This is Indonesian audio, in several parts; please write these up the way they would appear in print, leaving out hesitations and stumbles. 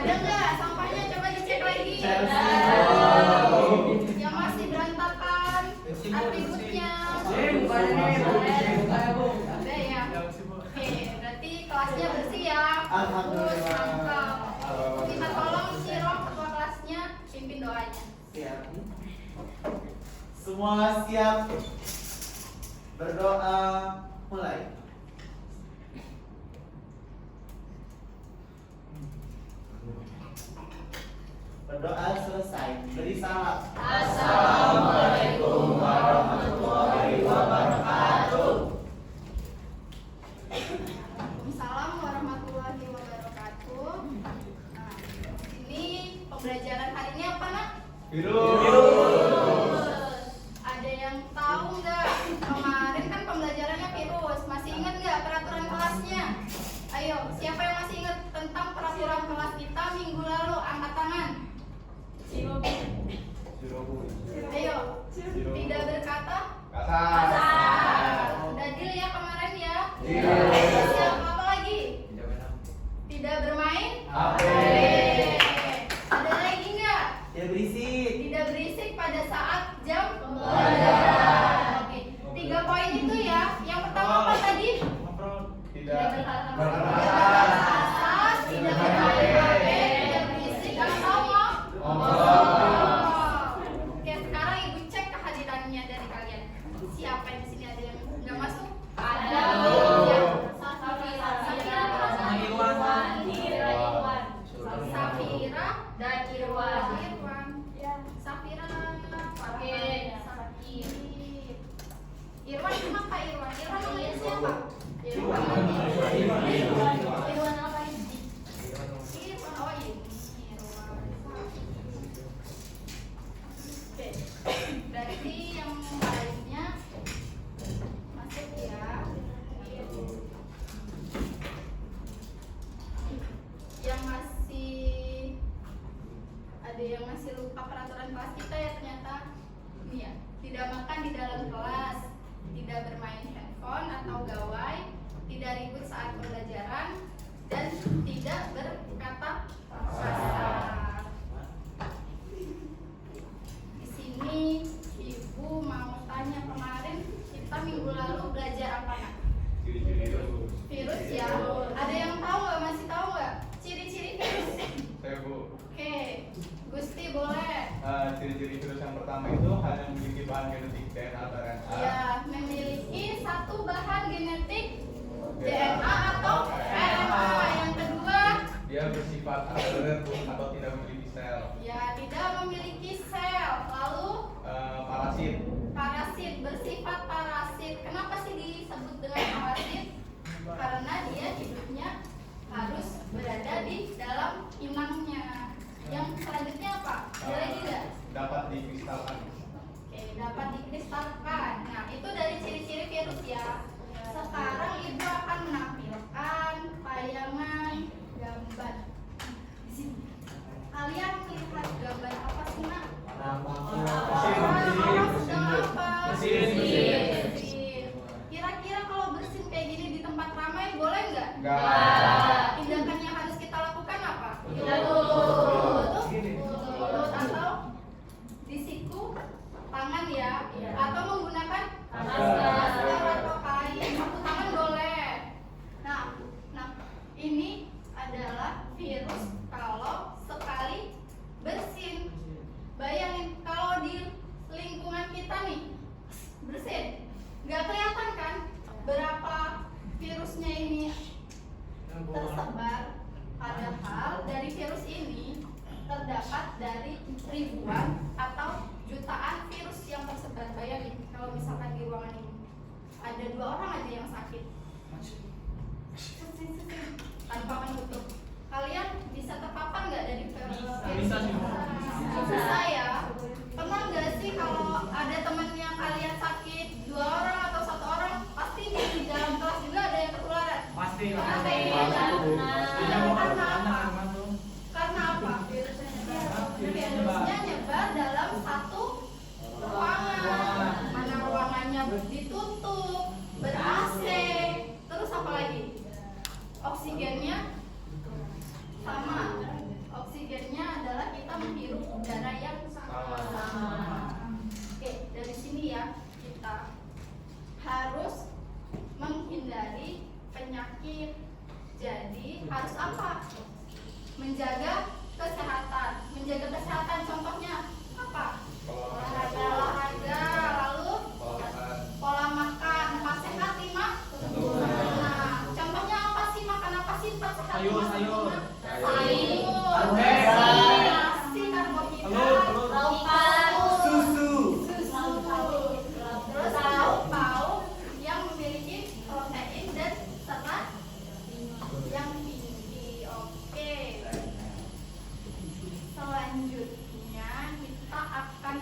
Ada nggak sampahnya? Coba dicek lagi. Yang masih berantakan atributnya. Ada ya. Oke, berarti kelasnya bersih ya. Bagus, mantap. Minta tolong si Rom ketua kelasnya pimpin doanya. Siap. Semua siap berdoa, mulai. Berdoa selesai, beri salam. Assalamualaikum warahmatullahi wabarakatuh. Waalaikumsalam warahmatullahi wabarakatuh. Nah, ini pembelajaran hari ini apa, Nak? Virus. Ada yang tahu nggak? Kemarin kan pembelajarannya virus. Masih ingat nggak peraturan kelasnya? Ayo, siapa yang masih ingat tentang peraturan kelas kita minggu lalu? Angkat tangan. Ayo, tidak berkata kasar. Udah deal ya kemarin ya? Siap, apa lagi? Tidak bermain? Ada lagi nggak? Ya berisik. Tidak berisik pada saat jam pembelajaran. Oke, 3 poin itu ya. Yang pertama apa tadi? Tidak Berkata-kata, tidak bermain HP, tidak berisik, atau Oke, sekarang ibu cek kehadirannya dari kalian. Siapa yang di sini ada yang nggak masuk? Ada. Ya. Safira dan Irwan. Safira pakai Sakiri. Irwan kenapa Irwan? Irwan namanya siapa? Irwan apa ini? Irwan, oh ini Irwan. Oke, berarti yang lainnya masuk ya. Yang masih ada yang masih lupa peraturan kelas kita ya ternyata. Ini ya, tidak makan di dalam kelas, tidak bermain handphone atau gawai, tidak ribut saat pembelajaran, dan tidak berkata kasar. Di sini ibu mau tanya, kemarin kita minggu lalu belajar apa, Nak? Virus ya. Ada yang tahu nggak? Masih tahu nggak ciri-ciri virus? Saya Bu. Oke, Gusti boleh. Ciri-ciri virus yang pertama itu hanya memiliki bahan genetik DNA atau RNA. Ya, memiliki satu bahan genetik DNA atau RNA. Yang kedua, Dia bersifat aseler atau tidak memiliki sel. ya tidak memiliki sel. Lalu Parasit. parasit, bersifat parasit. Kenapa sih disebut dengan parasit? Karena dia hidupnya harus berada di dalam inangnya. Yang selanjutnya apa? Ada lagi nggak? Dapat dikristalkan. Oke, dapat dikristalkan. Nah, itu dari ciri-ciri virus ya. Sekarang ibu akan menampilkan tayangan gambar. Di sini. Kalian melihat gambar apa sih, Nak? Orang sedang apa? Bersin. Kira-kira kalau bersin kayak gini di tempat ramai boleh nggak? Enggak. Tindakan yang harus kita lakukan apa? Lutut. Lutut atau disiku tangan ya, atau menggunakan masker atau kain. Sapu tangan boleh. Nah, ini adalah virus kalau sekali bersin. Bayangin kalau di lingkungan kita nih bersin, nggak kelihatan kan berapa virusnya ini tersebar. Padahal dari virus ini terdapat dari ribuan atau jutaan virus yang tersebar. Bayangin kalau misalkan di ruangan ini ada 2 orang aja yang sakit tanpa menutup, kalian bisa terpapar nggak dari virus? Bisa ya. Pernah nggak sih kalau ada temennya kalian sakit, 2 orang atau 1 orang, pasti di dalam kelas juga ada yang ketularan? Pasti. Karena apa? Virusnya nyebar dalam satu ruangan. Mana ruangannya ditutup, ber-AC, terus apa lagi? Oksigennya jaga kesehatan. Contohnya apa? Olahraga. Olahraga, lalu pola makan 4 sehat 5 sempurna. Nah, contohnya apa sih? Makan apa sih 4 sehat 5 sempurna? Sayur, nasi, karbohidrat, Susu. terus lauk pauk yang memiliki protein dan serat yang tinggi. Oke. Selanjutnya kita akan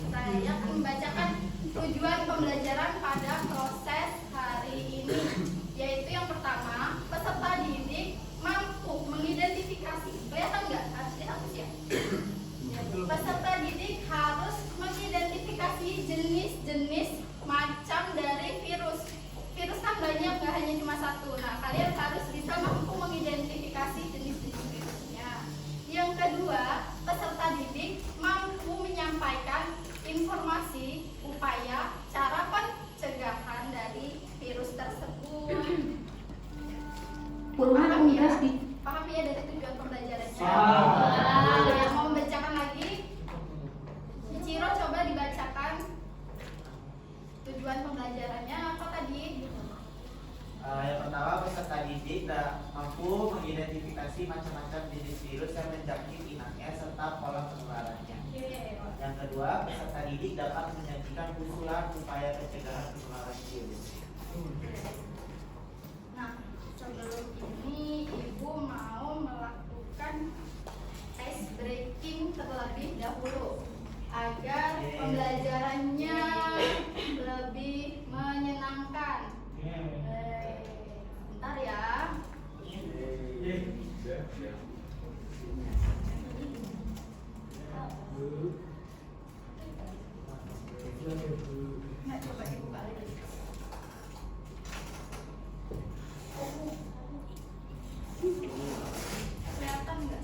saya akan membacakan tujuan pembelajaran pada proses hari ini, yaitu yang pertama, peserta didik mampu mengidentifikasi. Kelihatan nggak? Harus dihapus ya. Peserta didik harus mengidentifikasi jenis-jenis macam dari virus. Virus kan banyak, nggak hanya cuma satu. Nah, kalian harus bisa mampu mengidentifikasi jenis-jenis virusnya. Yang kedua, peserta didik mampu menyampaikan informasi, upaya, cara pencegahan dari virus tersebut. Paham ya? Paham ya dari tujuan pembelajarannya? Ada yang mau membacakan lagi? Ciciro coba dibacakan tujuan pembelajarannya apa tadi? Yang pertama, peserta didik mampu mengidentifikasi macam-macam jenis virus yang menjangkit inangnya serta pola penularannya. Yang kedua, peserta didik dapat menyajikan usulan upaya pencegahan penularan virus. Nah, sebelum ini Ibu mau melakukan ice breaking terlebih dahulu agar pembelajarannya lebih menyenangkan. Bentar ya. Nah, coba dibuka lagi. Kelihatan nggak?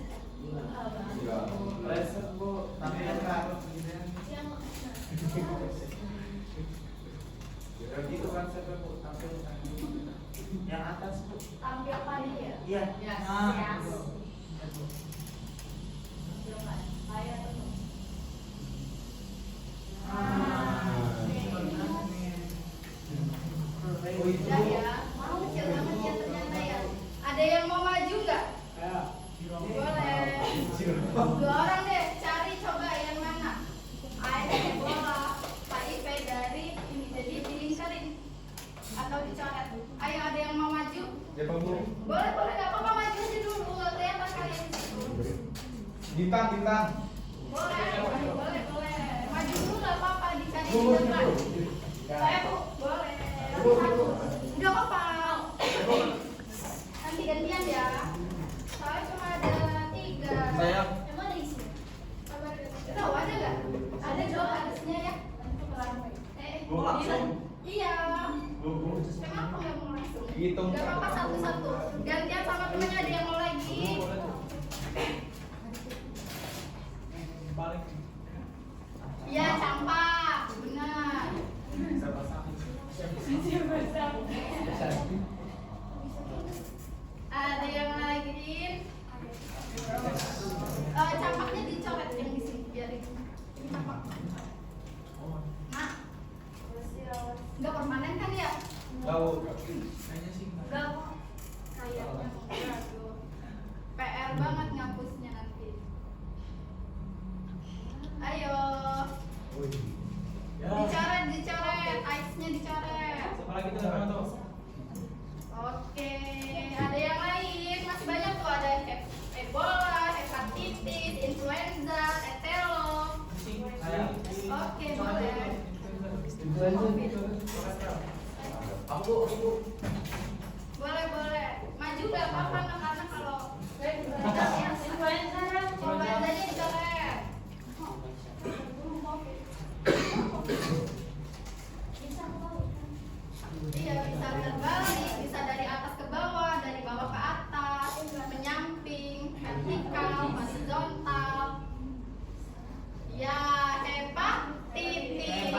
Present Bu, tampilkan. Gitu kan saya Bu, tampilkan. Yang atas Bu. Tampil tadi ya? Iya. Udah ya, mau kecil banget ya ternyata ya. Ada yang mau maju nggak? Boleh. 2 orang deh, cari coba yang mana. Ayo bola, Pak Ipe dari ini, jadi dilingkarin atau dicoret. Ayo, ada yang mau maju? Ya Pak Bu. Boleh, nggak apa-apa, maju aja dulu, nggak kelihatan kalian di situ. Bintang. Boleh. Maju dulu nggak apa-apa, dicari di depan. Saya Bu, boleh. Nggak apa-apa. Nanti gantian ya. Soalnya cuma ada 3. Saya. Emang ada isi? Tahu ada nggak? Ada dong harusnya ya. Bisa? Iya. Kenapa nggak mau langsung? Hitung. Nggak apa-apa, satu-satu. Gantian sama temennya, ada yang mau lagi. Iya, campak. Benar. Ada yang lagi? Campaknya dicoret yang di sini, biarin. Ini campak. Nah, nggak permanen kan ya? Tahu. Nggak. Kayaknya enggak tuh. PR banget ngapusnya nanti. Ayo. Dicoret, ice-nya dicoret. Siapa lagi tuh namanya tuh? Oke, ada yang lain? Masih banyak tuh, ada Ebola, hepatitis, influenza, etelo. Oke, boleh. Aku. Boleh. Maju nggak apa-apa, karena kalau influenza-nya dicoret. Iya, bisa terbalik, bisa dari atas ke bawah, dari bawah ke atas, menyamping, vertikal, horizontal. Ya, hepatitis.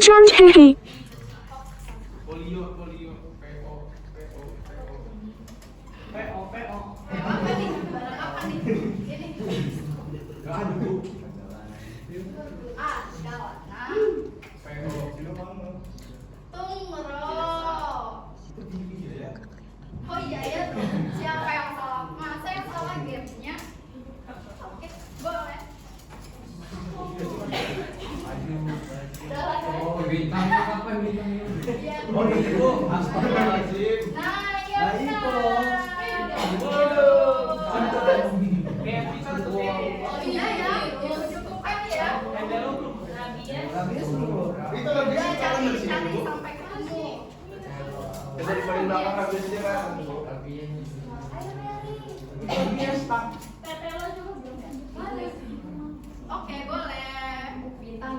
John Hehe. Polio, polio, PO, PO, PO. PO, PO. Apa nih? Barang apa nih? Ini. Gak ada, Bu. Ah, gawat. Nah, PO. tungro. Oh iya ya, siapa yang salah? Masa yang salah gamenya? Oke, boleh. Bintangnya apa bintangnya? Iya. Oh itu, astagfirullahaladzim. Nah, iya Nah, benar. itu. Kayak pizza tuh. Oh iya ya, cukup kan ya? Itu lebih Udah sekarang dari sini, cari Bu. sampai ketemu. Dari paling belakang habis aja kan. Yes, Pak. Oke, boleh. Bintang.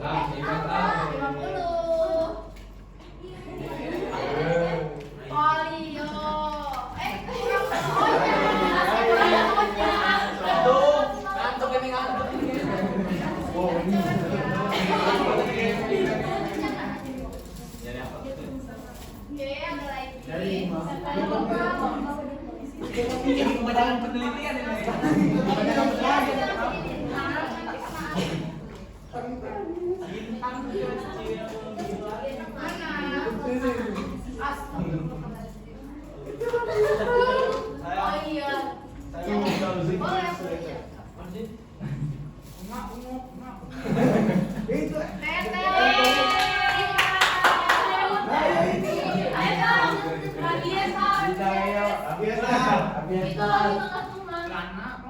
Ah, bintang. 50. Polio. Ngantuk ini ngantuk. Oke, ada lagi. Ini kebanyakan penelitian ini. Oh iya. Boleh. Itu. Tete. Sudah ya, beri tepuk tangan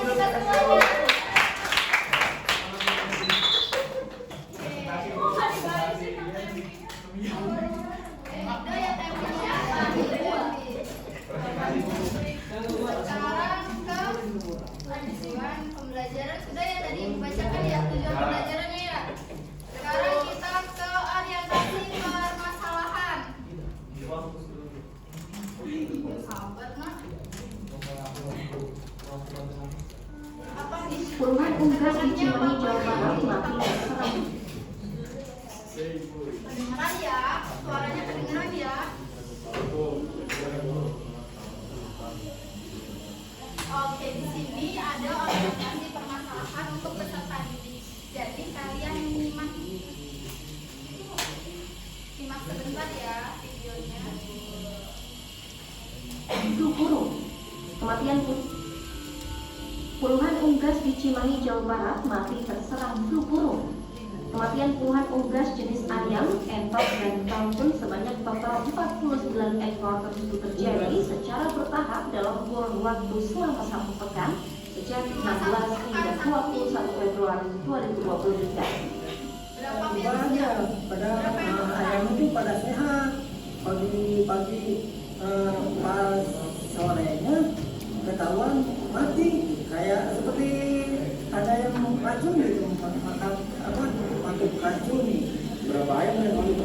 kita semuanya. Udah ya temanya. Sekarang ke tujuan pembelajaran. Sudah ya tadi dibacakan ya tujuan pembelajarannya ya. Sekarang kita ke orientasi permasalahan. Sabar nak. Apa nih? Puluhan unggas di Cimahi, Jawa Barat mati terserang. Kedengeran ya, suaranya kedengeran ya. Oke, di sini ada orientasi permasalahan untuk peserta didik. Jadi kalian simak sebentar ya videonya. Flu burung. Kematian puluhan unggas di Cimahi, Jawa Barat mati terserang flu burung. Kematian puluhan unggas jenis ayam, entok, dan kalkun sebanyak total 49 ekor tersebut terjadi secara bertahap dalam kurun waktu selama 1 pekan sejak 16 hingga 21 Februari 2023. Berapa Banyak, pada ayam itu pada sehat. Pagi-pagi pas sorenya ketahuan mati, kayak seperti ada yang racun gitu, makan racun. Berapa ayam yang mau 14.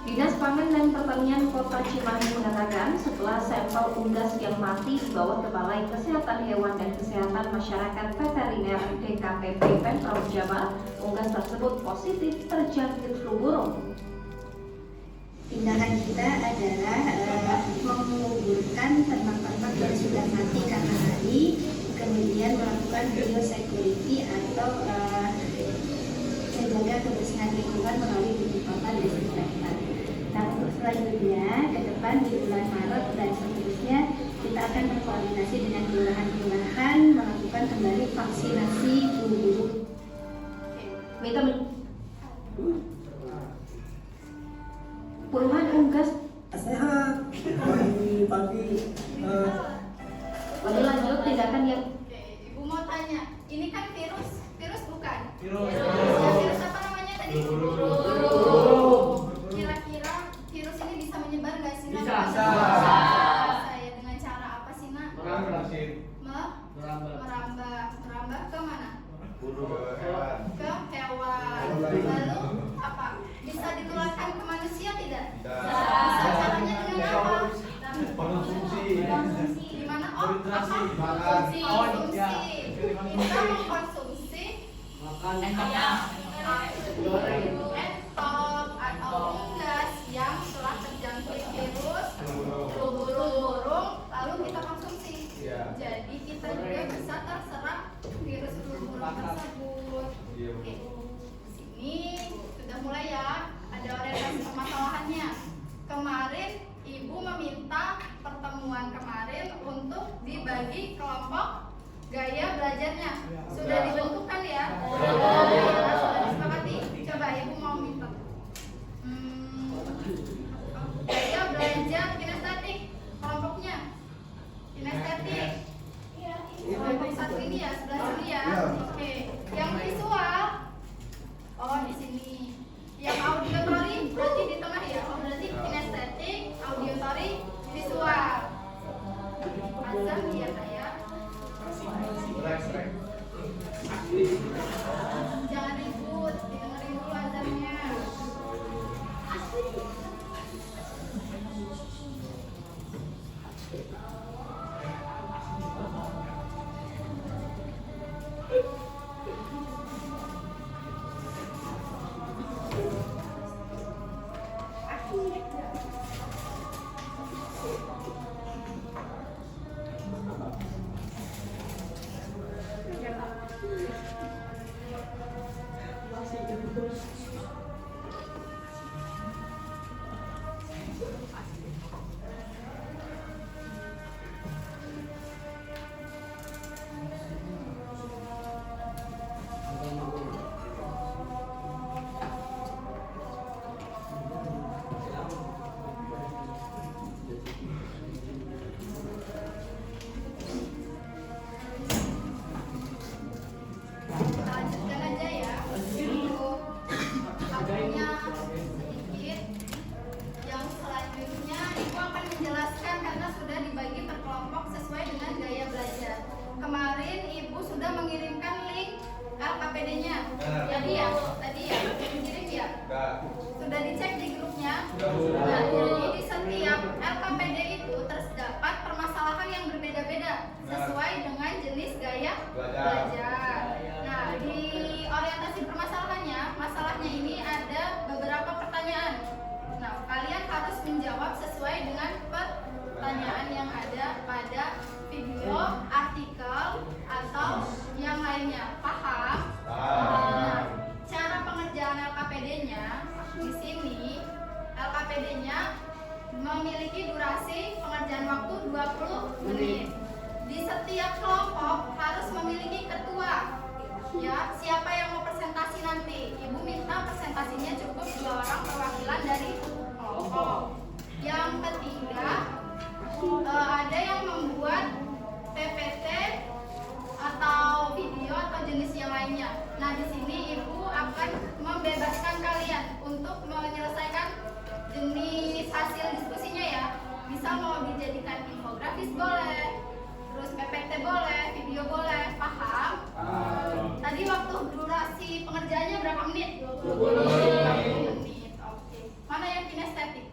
Dinas Pangan dan Pertanian Kota Cimahi mengatakan setelah sampel unggas yang mati dibawa ke Balai Kesehatan Hewan dan Kesehatan Masyarakat Veteriner DKPP Pemprov Jabar, unggas tersebut positif terjangkit flu burung. Tindakan kita adalah menguburkan ternak-ternak yang sudah mati karena hari, kemudian melakukan biosecurity atau menjaga kebersihan lingkungan melalui penyemprotan desinfektan. Nah, untuk selanjutnya ke depan di bulan Maret dan seterusnya kita akan berkoordinasi dengan kelurahan-kelurahan melakukan kembali vaksinasi flu burung. Puluhan unggas. Sehat. Pagi-pagi Lanjut tindakan yang Oke, Ibu mau tanya, ini Bisa. Saya dengan cara apa sih, Nak? Transmisin Merambah ke mana? ke hewan. Ke hewan. Lalu apa? Bisa ditularkan ke manusia tidak? Bisa. Caranya dengan apa? Konsumsi. Gimana? Oh, apa? Makan. Konsumsi. Kita mengkonsumsi entok atau unggas yang telah terjangkit virus flu burung, lalu kita konsumsi. Iya. Jadi kita juga bisa terserang virus flu burung tersebut. Iya. Oke, sini sudah mulai ya. Ada orientasi permasalahannya. Kemarin Ibu meminta pertemuan kemarin untuk dibagi kelompok gaya belajarnya. Sudah ditentukan ya? Sudah disepakati. Coba Ibu mau minta. Gaya belajar kinestetik kelompoknya. Kinestetik. Kelompok satu ini ya, sebelah sini ya. Oke. Yang visual. Oh, di sini. Yang auditory berarti di tengah ya. Oh, berarti kinestetik, auditory, visual. Azam ya, saya. Jangan ribut, dengerin dulu azannya. Lanjutkan aja ya. Waktunya sedikit. Yang selanjutnya Ibu akan menjelaskan karena sudah dibagi per kelompok sesuai dengan gaya belajar. Kemarin Ibu sudah mengirimkan link LKPD-nya. Tadi ya, dikirim ya. Sudah dicek di grupnya. Nah, jadi di setiap LKPD itu terdapat permasalahan yang berbeda-beda sesuai dengan jenis gaya belajar. Nah, di orientasi permasalahannya, masalahnya ini ada beberapa pertanyaan. Nah, kalian harus menjawab sesuai dengan pertanyaan yang ada pada video, artikel, atau yang lainnya. Paham? Nah, cara pengerjaan LKPD-nya di sini, LKPD-nya memiliki durasi pengerjaan waktu 20 menit. Di setiap kelompok harus memiliki ketua. Ya, siapa yang mau presentasi nanti? Ibu minta presentasinya cukup 2 orang perwakilan dari kelompok. Yang ketiga, ada yang membuat PPT atau video atau jenis yang lainnya. Nah, di sini Ibu akan membebaskan kalian untuk menyelesaikan jenis hasil diskusinya ya. Bisa mau dijadikan infografis boleh, terus PPT boleh, video boleh. Paham? Tadi waktu durasi pengerjaannya berapa menit? 20 menit. Oke. Mana yang kinestetik?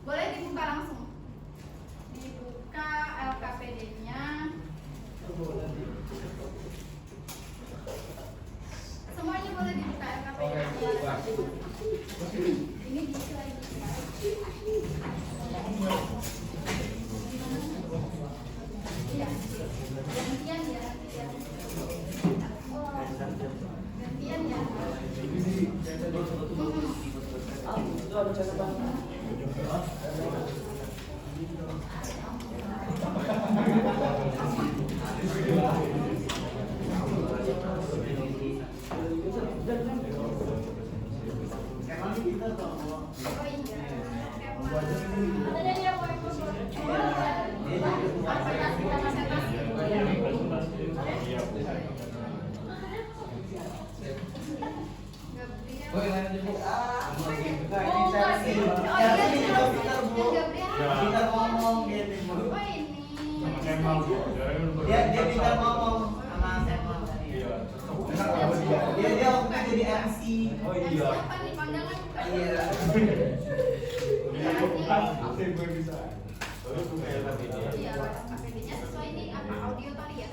Boleh dibuka langsung. Dibuka LKPD-nya. Semuanya boleh dibuka LKPD-nya. Ini bisa iya. Gantian ya. Gantian ya. Oh, yang lain aja, Bu. Enggak, ini sesi. Kita ngomong dia nih. Oh ini. Sama Kemal tuh. Dia tinggal ngomong sama Kemal tadi. Iya. Dia waktu itu jadi MC. Oh Dan iya. siapa nih pandangan bukan? Iya. Apa yang gue bisa? Iya, APD-nya sesuai nih apa audio tadi ya?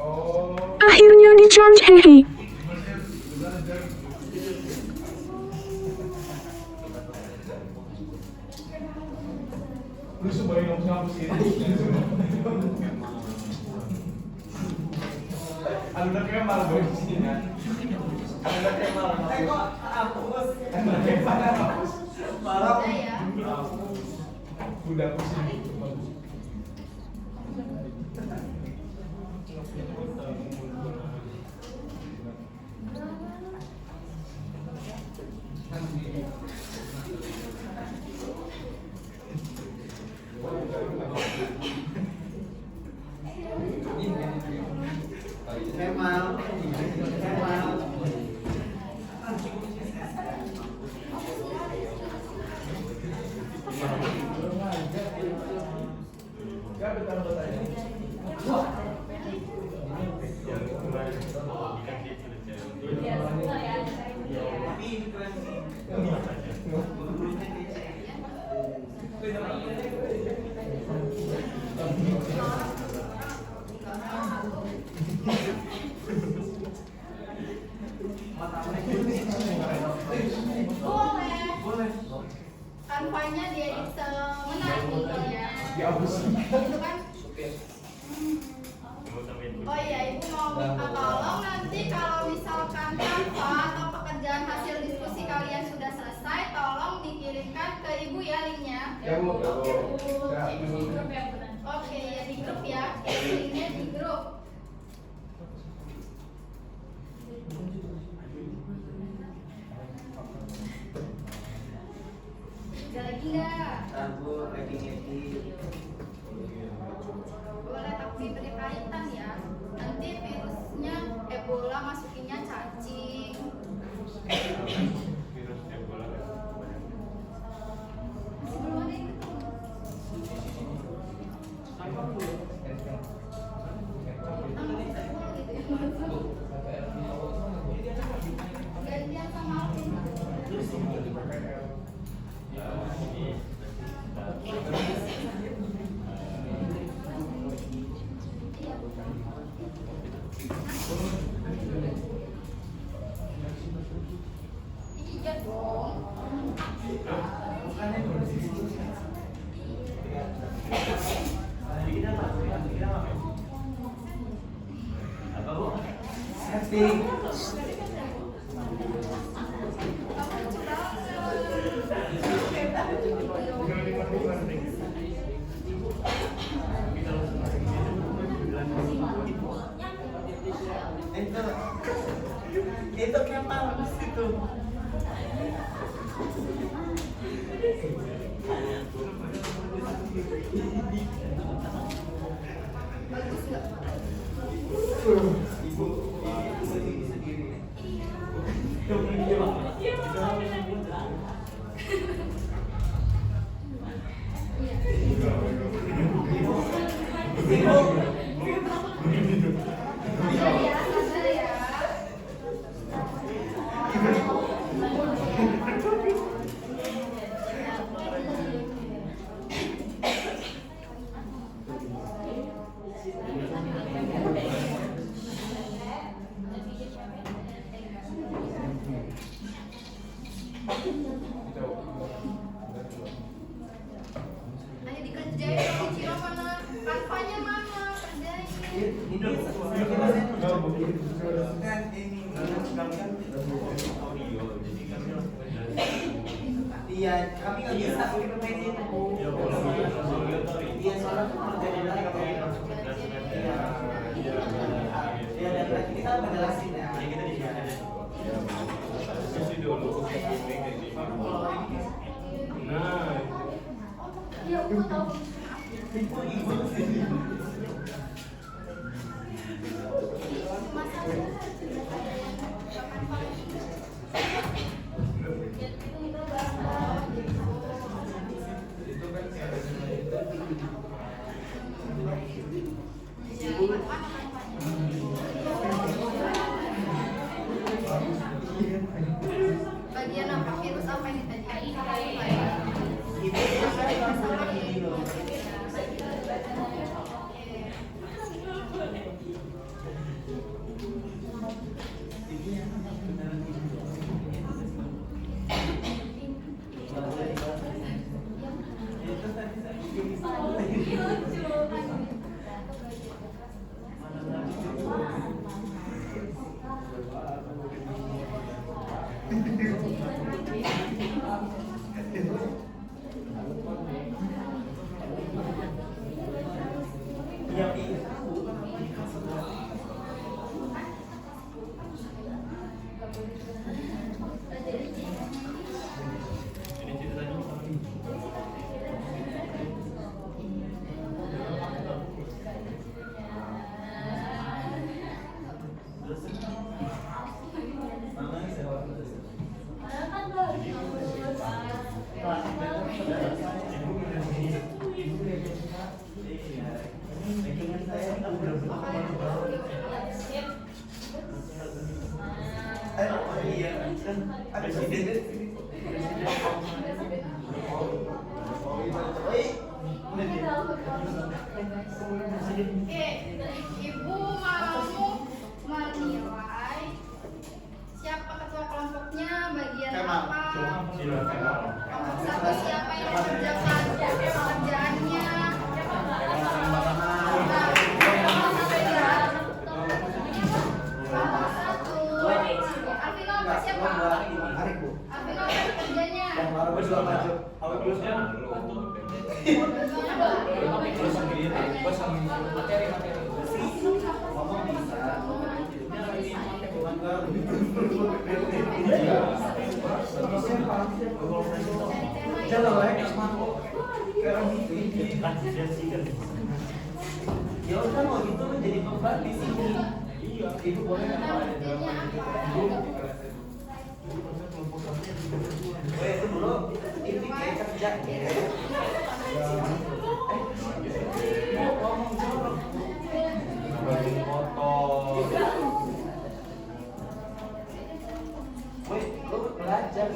Oh. Akhirnya di-charge, hehe. Lu sebagai ngapus ini. Ada Kemal boy di sini. Ada Kemal. Kok hapus? Ada Kemal hapus. Malah Udah ya. Udah pusing. Kemal. Kemal. Ya betul betul. Tapi ini keren sih. Boleh. Kanvanya diedit semenarik nih ya. Dihapus. Itu kan. Oh iya, ibu mau minta tolong nanti kalau misalkan Canva atau pekerjaan hasil diskusi kalian sudah selesai, tolong dikirimkan ke ibu ya linknya. Ya Bu. Ya. Oke, ya di grup ya. Linknya di grup. Ada lagi nggak? Aku lagi ngedit. Boleh tapi berkaitan ya. Nanti virusnya Ebola masukinnya cacing. Virus Ebola. Belum ada yang ketemu. Gantian sama Alvin. Iya dong. Apa Bu? Setting. Kamu lucu Itu Kemal di situ. bagus nggak? Ibu ini sendiri. Iya ya, sabar ya. Ayo dikerjain dong, Ciro mana? Kanvanya mana? Kerjain. Kan ini iya, kami nggak bisa kita main itu. Iya, soalnya tuh kalau jadi dari iya, iya dan lagi kita menjelasin ya. Kita di sini. Nah. Iya, aku tahu. Ibu sini. Masalahnya Oke, Ibu mau menilai siapa ketua kelompoknya, bagian apa, kelompok satu siapa yang mengerjakan pekerjaannya. Alvino apa siapa? Alvino apa pekerjaannya? Ya udah mau gitu menjadi beban di sini. Iya, itu boleh itu dulu ini kayak kerja woi, lu belajar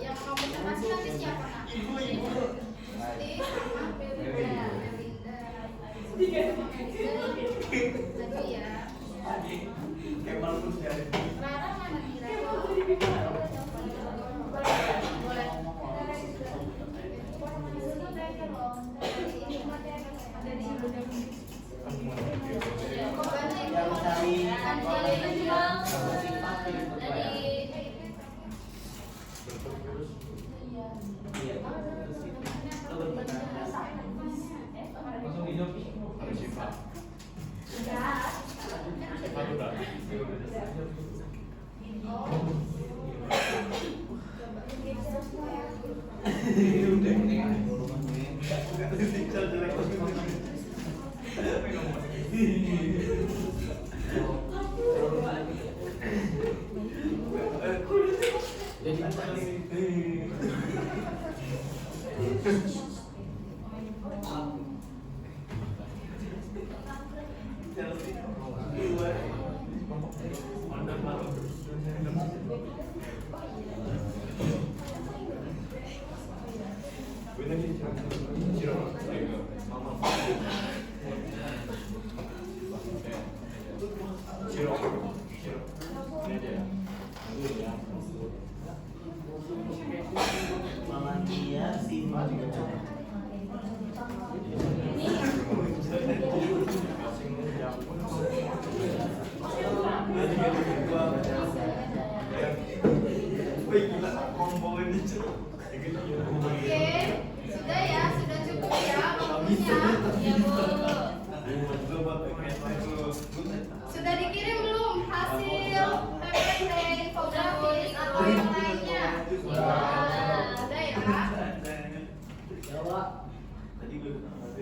Yang mau presentasi nanti siapa nak? Ibu. Lagi ya. Rara mana nih Rara? Boleh. Iya. Itu berguna. Langsung hidup. Harus sifat. Sifat udah. Malandia sifat. Oke, sudah ya, sudah cukup ya waktunya. Iya Bu. Sudah dikirim belum hasil PPT infografis atau yang lainnya? Sudah ya.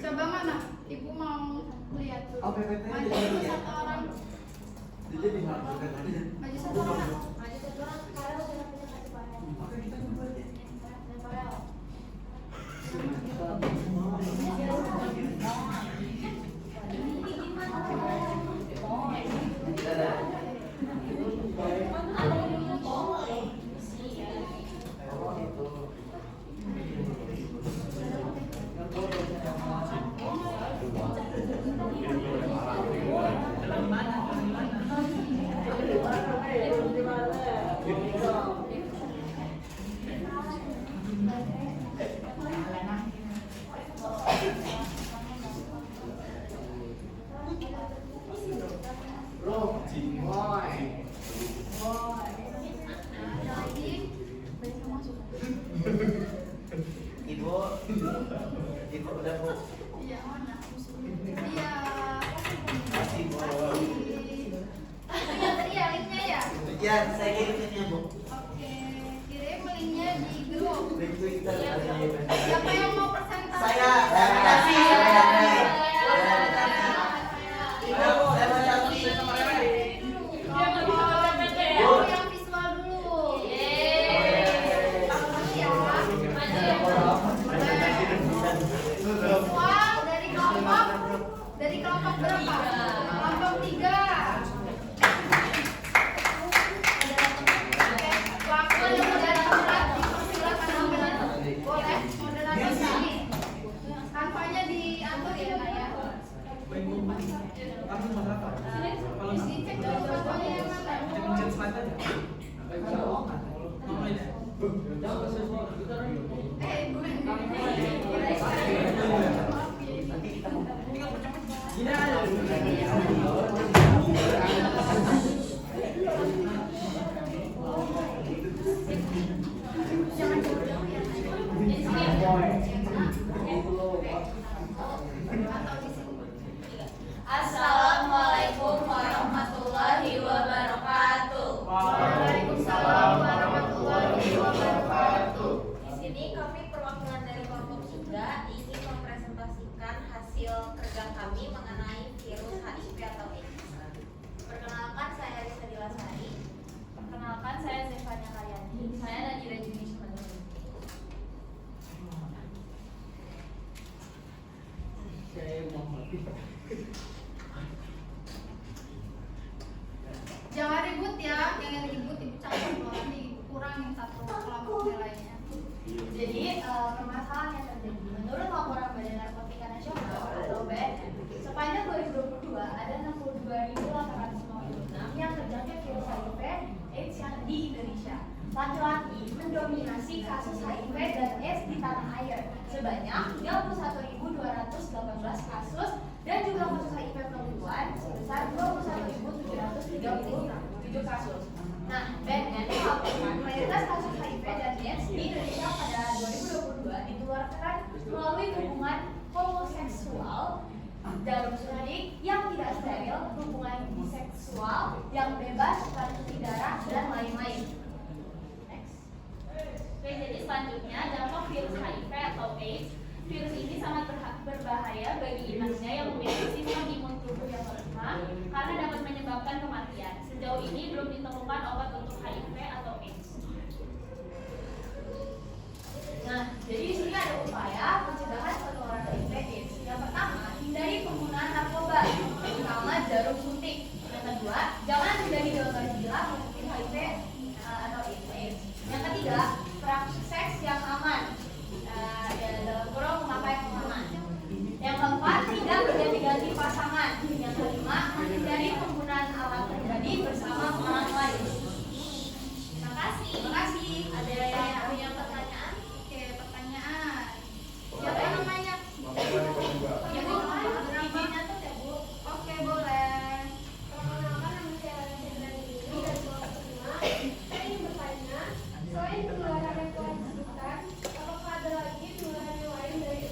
Coba mana? Ibu mau lihat dulu. Oh, PPT Maju jadi dulu ya? satu orang. Jadi dimaksudkan aja. Maju satu orang. Ibu udah Bu. Iya, mana? Iya. Masih Bu. Iya, linknya ya. Ya, saya kirimnya Bu. Oke, kirim linknya di grup. Di Twitter. Siapa yang mau presentasi? Saya Davi. Yang visual dulu. Visual dari kelompok berapa? Kelompok 3. Waktu yang sudah dibuat dipersilakan ambil. Boleh moderator sini. Kanvanya diatur ya Nak ya. Dicek dulu kanvanya yang mana. Assalamualaikum warahmatullahi wabarakatuh. Waalaikumsalam warahmatullahi wabarakatuh. Di sini kami perwakilan dari kelompok 3 ingin mempresentasikan hasil kerja kami mengenai virus HIV atau AIDS. Perkenalkan, saya Risa Dilasari. Perkenalkan, saya Zevanya Karyani. Saya Nadira Juni Sumandono. Jangan ribut ya, yang ribut ibu catat loh, nanti kurang satu kelompok nilainya. Jadi, permasalahan yang terjadi menurut laporan Badan Narkotika Nasional atau BNN, sepanjang 2022 ada 62.856 yang terjangkit virus HIV AIDS yang di Indonesia. Laki-laki mendominasi kasus HIV dan AIDS di tanah air sebanyak 31.218 kasus dan jumlah kasus HIV perempuan sebesar 21.737 kasus. Nah, BNN melaporkan mayoritas kasus HIV dan AIDS di yang bebas transfusi darah dan lain-lain. Next. Oke, jadi selanjutnya dampak virus HIV atau AIDS. Virus ini sangat berbahaya bagi inaknya yang memiliki sistem imun tubuh yang lemah karena dapat menyebabkan kematian. Sejauh ini belum ditemukan obat untuk HIV atau AIDS. Nah, jadi di sini ada upaya pencegahan penularan HIV/AIDS. Yang pertama, hindari penggunaan narkoba, terutama jarum suntik. Yang kedua, jangan sudah didonor gila mengikuti HIV atau AIDS. Yang ketiga, praktik seks yang aman. Dalam kurung memakai pengaman. Yang keempat, tidak berganti-ganti pasangan. Yang kelima, hindari penggunaan alat pribadi bersama orang lain. Terima kasih. Terima kasih. Ada yang punya pertanyaan? Oke, pertanyaan. Siapa namanya? Ya, Bu. Namanya tuh ya, Bu. Oke, boleh. Perkenalkan, nama saya Raden dari kelas 5. Saya ingin bertanya, selain penularan yang telah disebutkan, apakah ada lagi penularan yang lain dari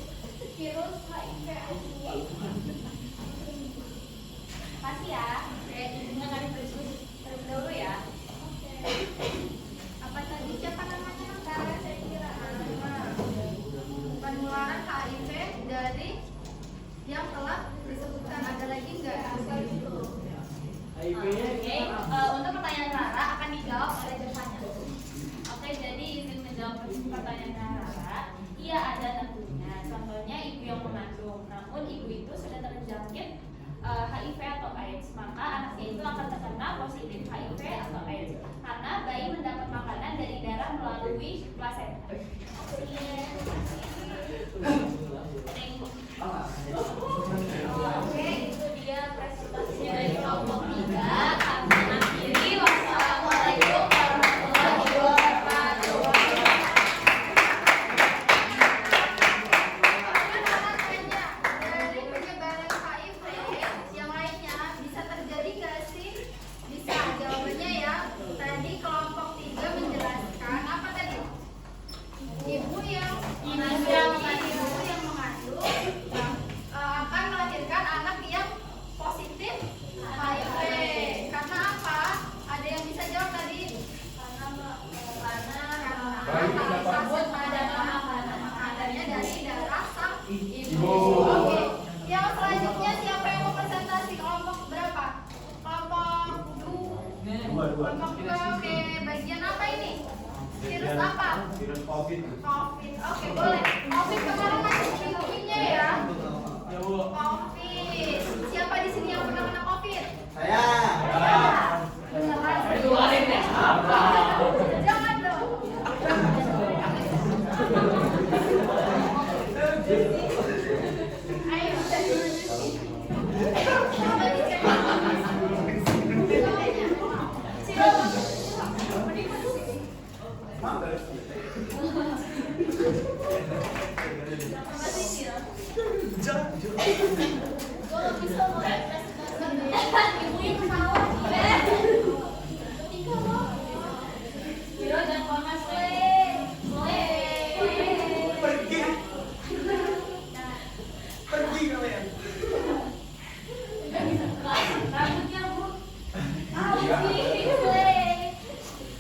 virus HIV/AIDS ini? Makasih ya. Oke, izinnya kalian terus dulu ya. Oke. Apa tadi? Siapa namanya? Karena saya kira Penularan HIV dari yang telah disebutkan, ada lagi nggak? Oke, untuk pertanyaan Rara akan dijawab oleh Jepanya. Oke, jadi izin menjawab pertanyaan Rara. Iya, ada tentunya. Contohnya ibu yang mengandung, namun ibu itu sudah terjangkit HIV atau AIDS, maka anaknya itu akan terkena positif HIV atau AIDS karena bayi mendapat makanan dari darah melalui plasenta. Oke, itu dia presentasinya dari kelompok 3. Kami akhiri. Wassalamualaikum warahmatullahi wabarakatuh. Dari penyebaran HIV yang lainnya bisa terjadi nggak sih? Bisa, jawabannya ya. Tadi kelompok 3 menjelaskan apa tadi? Ibu yang mengandung akan melahirkan anak yang positif HIV. Karena apa? Ada yang bisa jawab tadi? Karena tersebut pada makanannya dari darah sang ibu. Oke. Yang selanjutnya siapa yang mau presentasi? Kelompok berapa? Kelompok 2. Kelompok 2. Oke, bagian apa ini? Virus apa? Virus COVID. COVID. Oke, boleh. COVID kemarin masih tingginya ya. Ya, Bu. COVID. Siapa di sini yang pernah kena COVID? Saya. Jangan dong. Ayo. Coba rambutnya, Bu.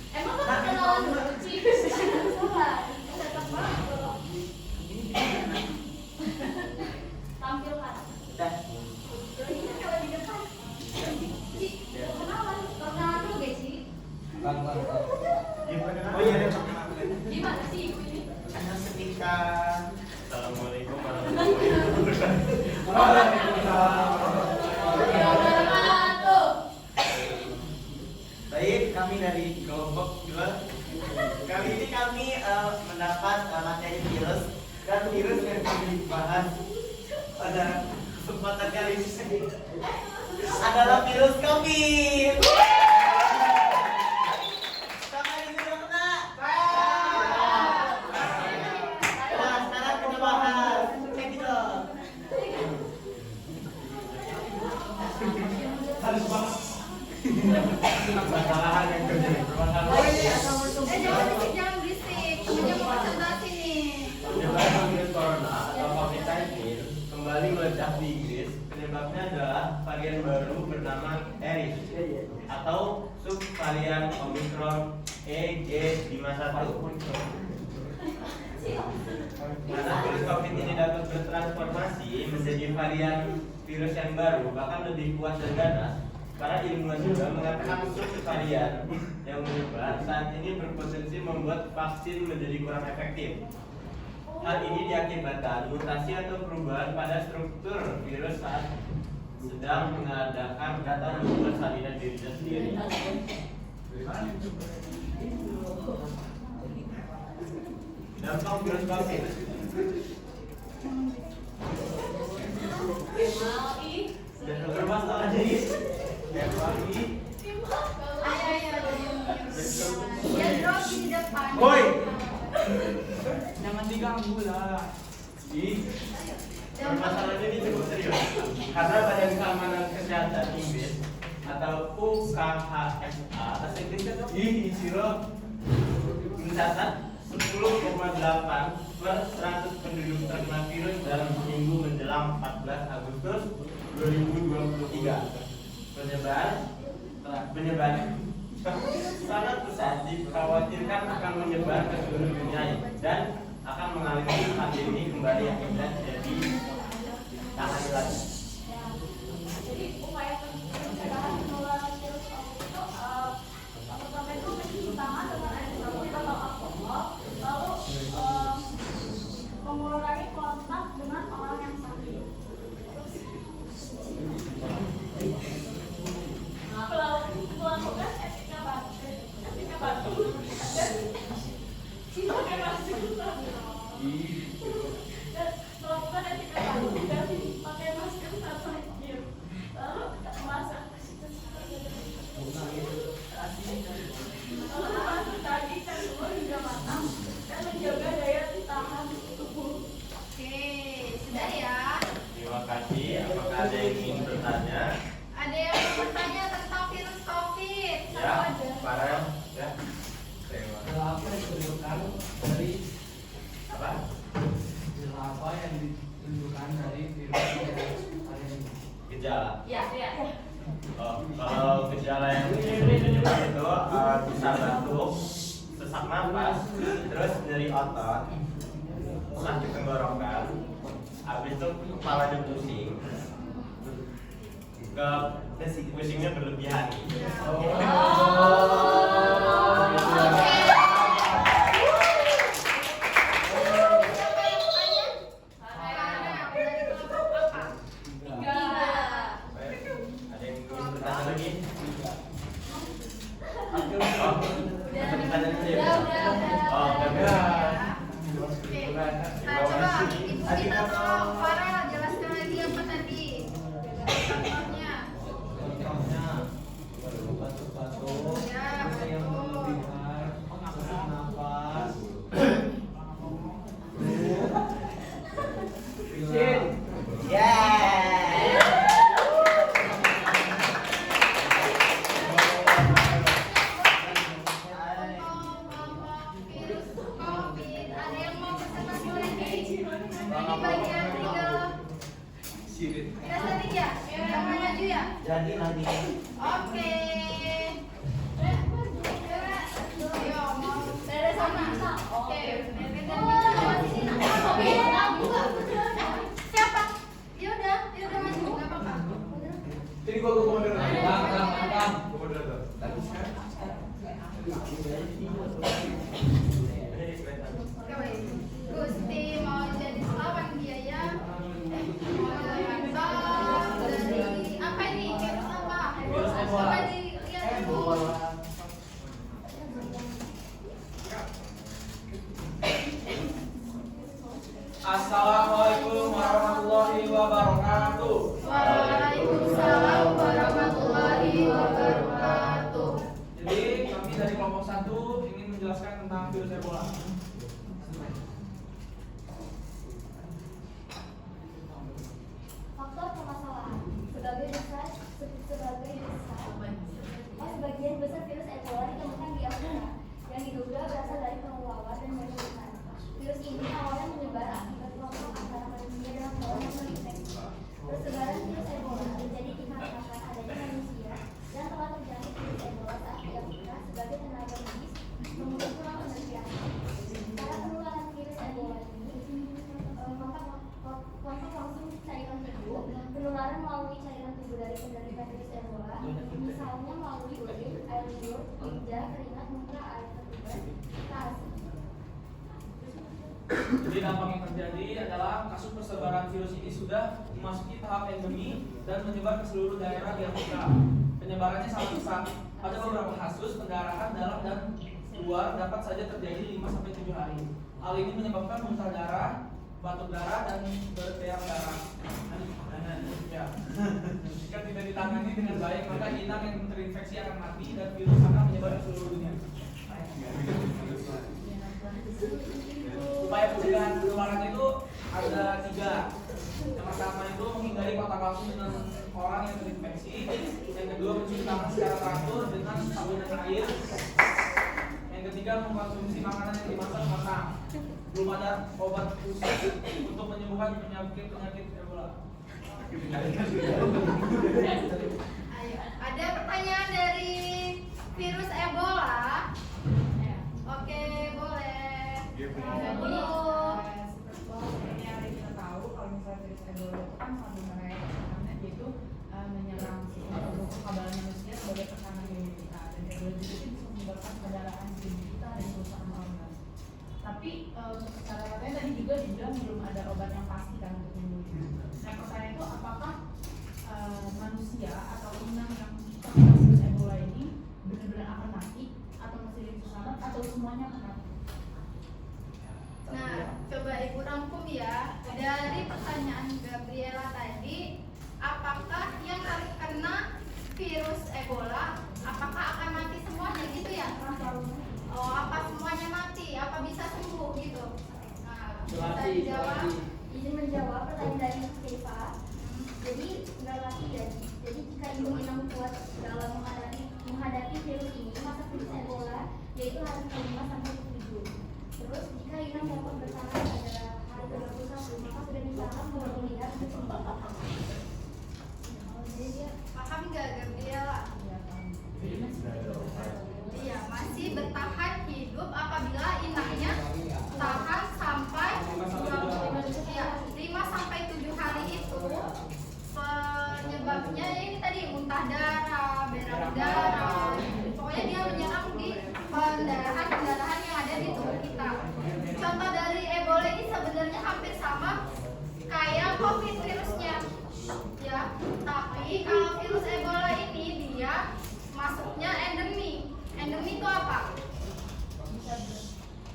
Emang kan kenalan dulu sih? Salah. Cocok banget loh. Tampilkan. Udah. Ini kalau di depan. Ci, kenalan. Kenalan dulu guys, Ci. Oh iya, ada perkenalan. Gimana sih ibu ini? Anak setika. Assalamualaikum warahmatullahi wabarakatuh. Baik, kami dari kelompok 2. Kali ini kami mendapat materi virus dan virus yang kami bahas pada kesempatan kali ini adalah virus COVID. Siapa yang sudah kena? Nah, sekarang kita bahas. Cek itu. Harus bahas. Kesalahan yang terjadi. Jangan berisik. Temennya mau presentasi nih. Penyebaran virus corona atau COVID-19 kembali meledak di Inggris. Penyebabnya adalah varian baru bernama Eris atau subvarian Omicron EG51. Karena virus COVID ini dapat bertransformasi menjadi varian virus yang baru, bahkan lebih kuat dan ganas. Para ilmuwan juga mengatakan subvarian yang menyebar saat ini berpotensi membuat vaksin menjadi kurang efektif. Hal ini diakibatkan mutasi atau perubahan pada struktur virus saat sedang mengadakan kata hubungan salinan dirinya sendiri. Dampak virus COVID. Bermasalah jadi Ya drop di depan. Woi, jangan diganggu lah. Permasalahannya ini cukup serius karena Badan Keamanan Kesehatan Inggris atau UKHSA bahasa Inggrisnya tuh mencatat 10,8 per 100 penduduk terkena virus dalam seminggu menjelang 14 Agustus 2023. Penyebaran sangat besar dikhawatirkan akan menyebar ke seluruh dunia dan akan mengalami pandemi kembali yang tidak jadi tahan lagi. Jadi upaya pencegahan penularan virus COVID itu pertama itu mencuci tangan dengan air sabun atau alkohol, lalu mengurangi kontak dengan orang yang sakit. Melakukan etika batuk dan pakai masker. Melakukan etika batuk dan pakai masker saat sakit. Lalu memasak kaki dan telur hingga matang dan menjaga daya tahan tubuh. Oke, sudah ya. Terima kasih. Apakah ada yang ingin bertanya? Ada yang mau bertanya tentang virus COVID? Ya, Farel. Ya. Apa yang ditunjukkan dari Apa? apa yang ditunjukkan dari virus varian ini? Gejala. Ya. Oh, kalau gejala yang ditunjukkan itu bisa batuk, sesak napas, terus nyeri otot, sakit tenggorokan, habis itu kepalanya pusing, pusingnya berlebihan. Ada yang ingin bertanya lagi? Oh, Nah, coba ibu kita tolong Farel jelaskan lagi apa tadi contohnya. Batuk-batuk, Ya, yang betul. berlebihan, sesak napas, Virus COVID, ada yang mau presentasi lagi? Ini bagian tinggal kita tadi ya, yang mau maju ya? Jadi nanti Oke. Ayo, mau dari sana. Oke, Nenek dan kita lewat sini. Siapa? Yaudah maju, nggak apa-apa. Jadi gua modern. Bang. Gua modern. Gusti mau jadi selawan biaya. Mantap. Dari apa ini? Virus apa? Coba dilihat dulu. Assalamualaikum warahmatullahi wabarakatuh. Waalaikumsalam warahmatullahi wabarakatuh. Jadi kami dari kelompok 1 ingin menjelaskan tentang virus Ebola. Faktor permasalahan sebagian besar sebagian besar virus Ebola ditemukan di Afrika yang diduga berasal dari penguapan dan penyusutan. Virus ini awalnya menyebar akibat kelompok antara manusia dan hewan yang terinfeksi. Persebaran virus Ebola terjadi dikarenakan adanya manusia yang telah terjangkit virus mengendalikan virus Ebola, misalnya melalui urin, air liur, lidah, keringat, muka, air terlibat, Jadi dampak yang terjadi adalah kasus persebaran virus ini sudah memasuki tahap endemi dan menyebar ke seluruh daerah di Afrika. Penyebarannya sangat pesat. Pada beberapa kasus pendarahan dalam dan luar dapat saja terjadi 5-7 hari. Hal ini menyebabkan muntah darah, batuk darah, dan berteriak darah. Ya. Jika tidak ditangani dengan baik, maka inang yang terinfeksi akan mati dan virus akan menyebar ke seluruh dunia. Upaya pencegahan penularan itu ada 3. Yang pertama itu menghindari kontak langsung dengan orang yang terinfeksi. Yang kedua, mencuci tangan secara teratur dengan sabun dan air. Yang ketiga, mengkonsumsi makanan yang dimasak matang. Belum ada obat khusus untuk menyembuhkan penyakit Ebola. Ayo, ada pertanyaan dari virus Ebola? Oke, boleh. Seperti yang kita tahu, kalau misalnya virus Ebola itu kan sangat membahayakan, yaitu menyerang kekebalan manusia sebagai tekanan imunitas, dan Ebola juga bisa menyebabkan pendarahan di tubuh kita dan kerusakan organ. Tapi secara katanya tadi juga dibilang belum ada obat yang pasti kan untuk menyembuhkan. Nah, pertanyaan itu apakah manusia atau inang yang terkena virus Ebola ini benar-benar akan mati atau masih bisa selamat atau semuanya akan mati? Nah, coba Ibu rangkum ya. Dari pertanyaan Gabriela tadi, apakah yang terkena virus Ebola, apakah akan mati semuanya gitu ya? Oh, apa semuanya mati? Apa bisa sembuh gitu? Nah, bisa dijawab. Izin menjawab pertanyaan dari Steva. Jadi nggak mati ya. Jadi jika imun kuat dalam menghadapi virus ini, masa virus Ebola yaitu hari ke-5 sampai ke-7. Terus jika inang dapat bertahan pada hari ke-21, maka sudah bisa melihat kesembuhan. Paham nggak Gabriela? Iya, masih bertahan hidup apabila inangnya tahan sampai 5-7 hari itu. Penyebabnya ini tadi muntah darah, berak darah. Pokoknya dia menyerang di pendarahan yang ada di tubuh kita. Contoh dari Ebola ini sebenarnya hampir sama kayak COVID virusnya, ya. Tapi kalau virus Ebola ini dia masuknya endemi. Endemi itu apa?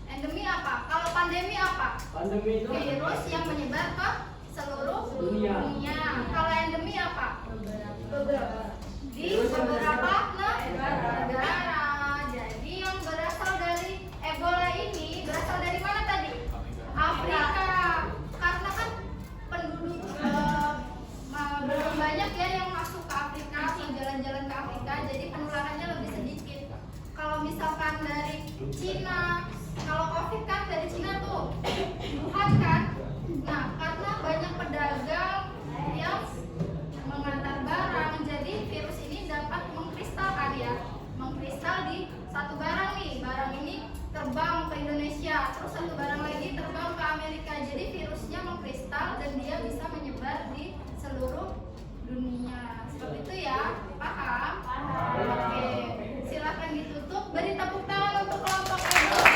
Endemi apa? Kalau pandemi apa? Pandemi itu virus yang menyebar ke seluruh dunia. Kalau endemi apa? Di beberapa negara. Jadi yang berasal dari Ebola ini berasal dari mana tadi? Afrika. Karena kan penduduk belum banyak ya yang masuk ke Afrika, yang jalan-jalan ke Afrika, jadi penularannya lebih sedikit. Kalau misalkan dari Cina, kalau COVID kan dari Cina tuh Wuhan kan. Nah, karena banyak pedagang yang mengantar barang, jadi virus ini dapat mengkristal kan ya, mengkristal di satu barang nih. Barang ini terbang ke Indonesia, terus satu barang lagi terbang ke Amerika. Jadi virusnya mengkristal dan dia bisa menyebar di seluruh dunia. Seperti itu ya, paham? Oke, silakan ditutup. Beri tepuk tangan untuk kelompok Ebola.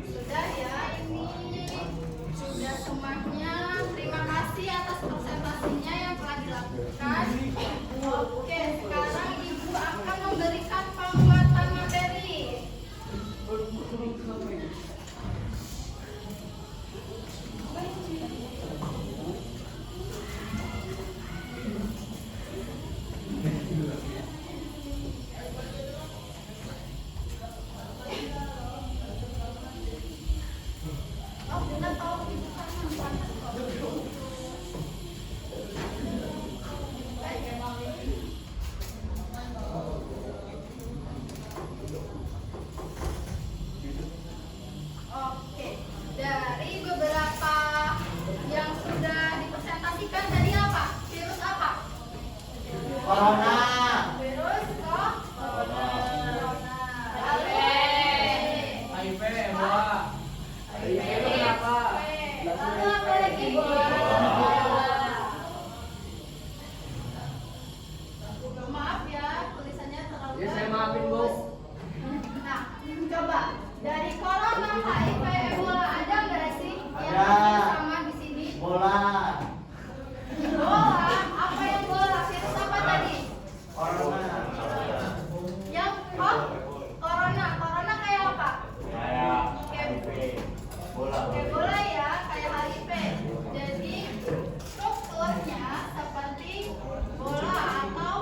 Sudah ya, ini sudah semuanya. Terima kasih atas presentasinya yang telah dilakukan. Oke, sekarang Ibu akan memberikan penguatan materi. Oh, benar tolong dibuka Oke, dari beberapa yang sudah dipresentasikan tadi apa? Virus apa? Corona. Virus corona. Oke. bola atau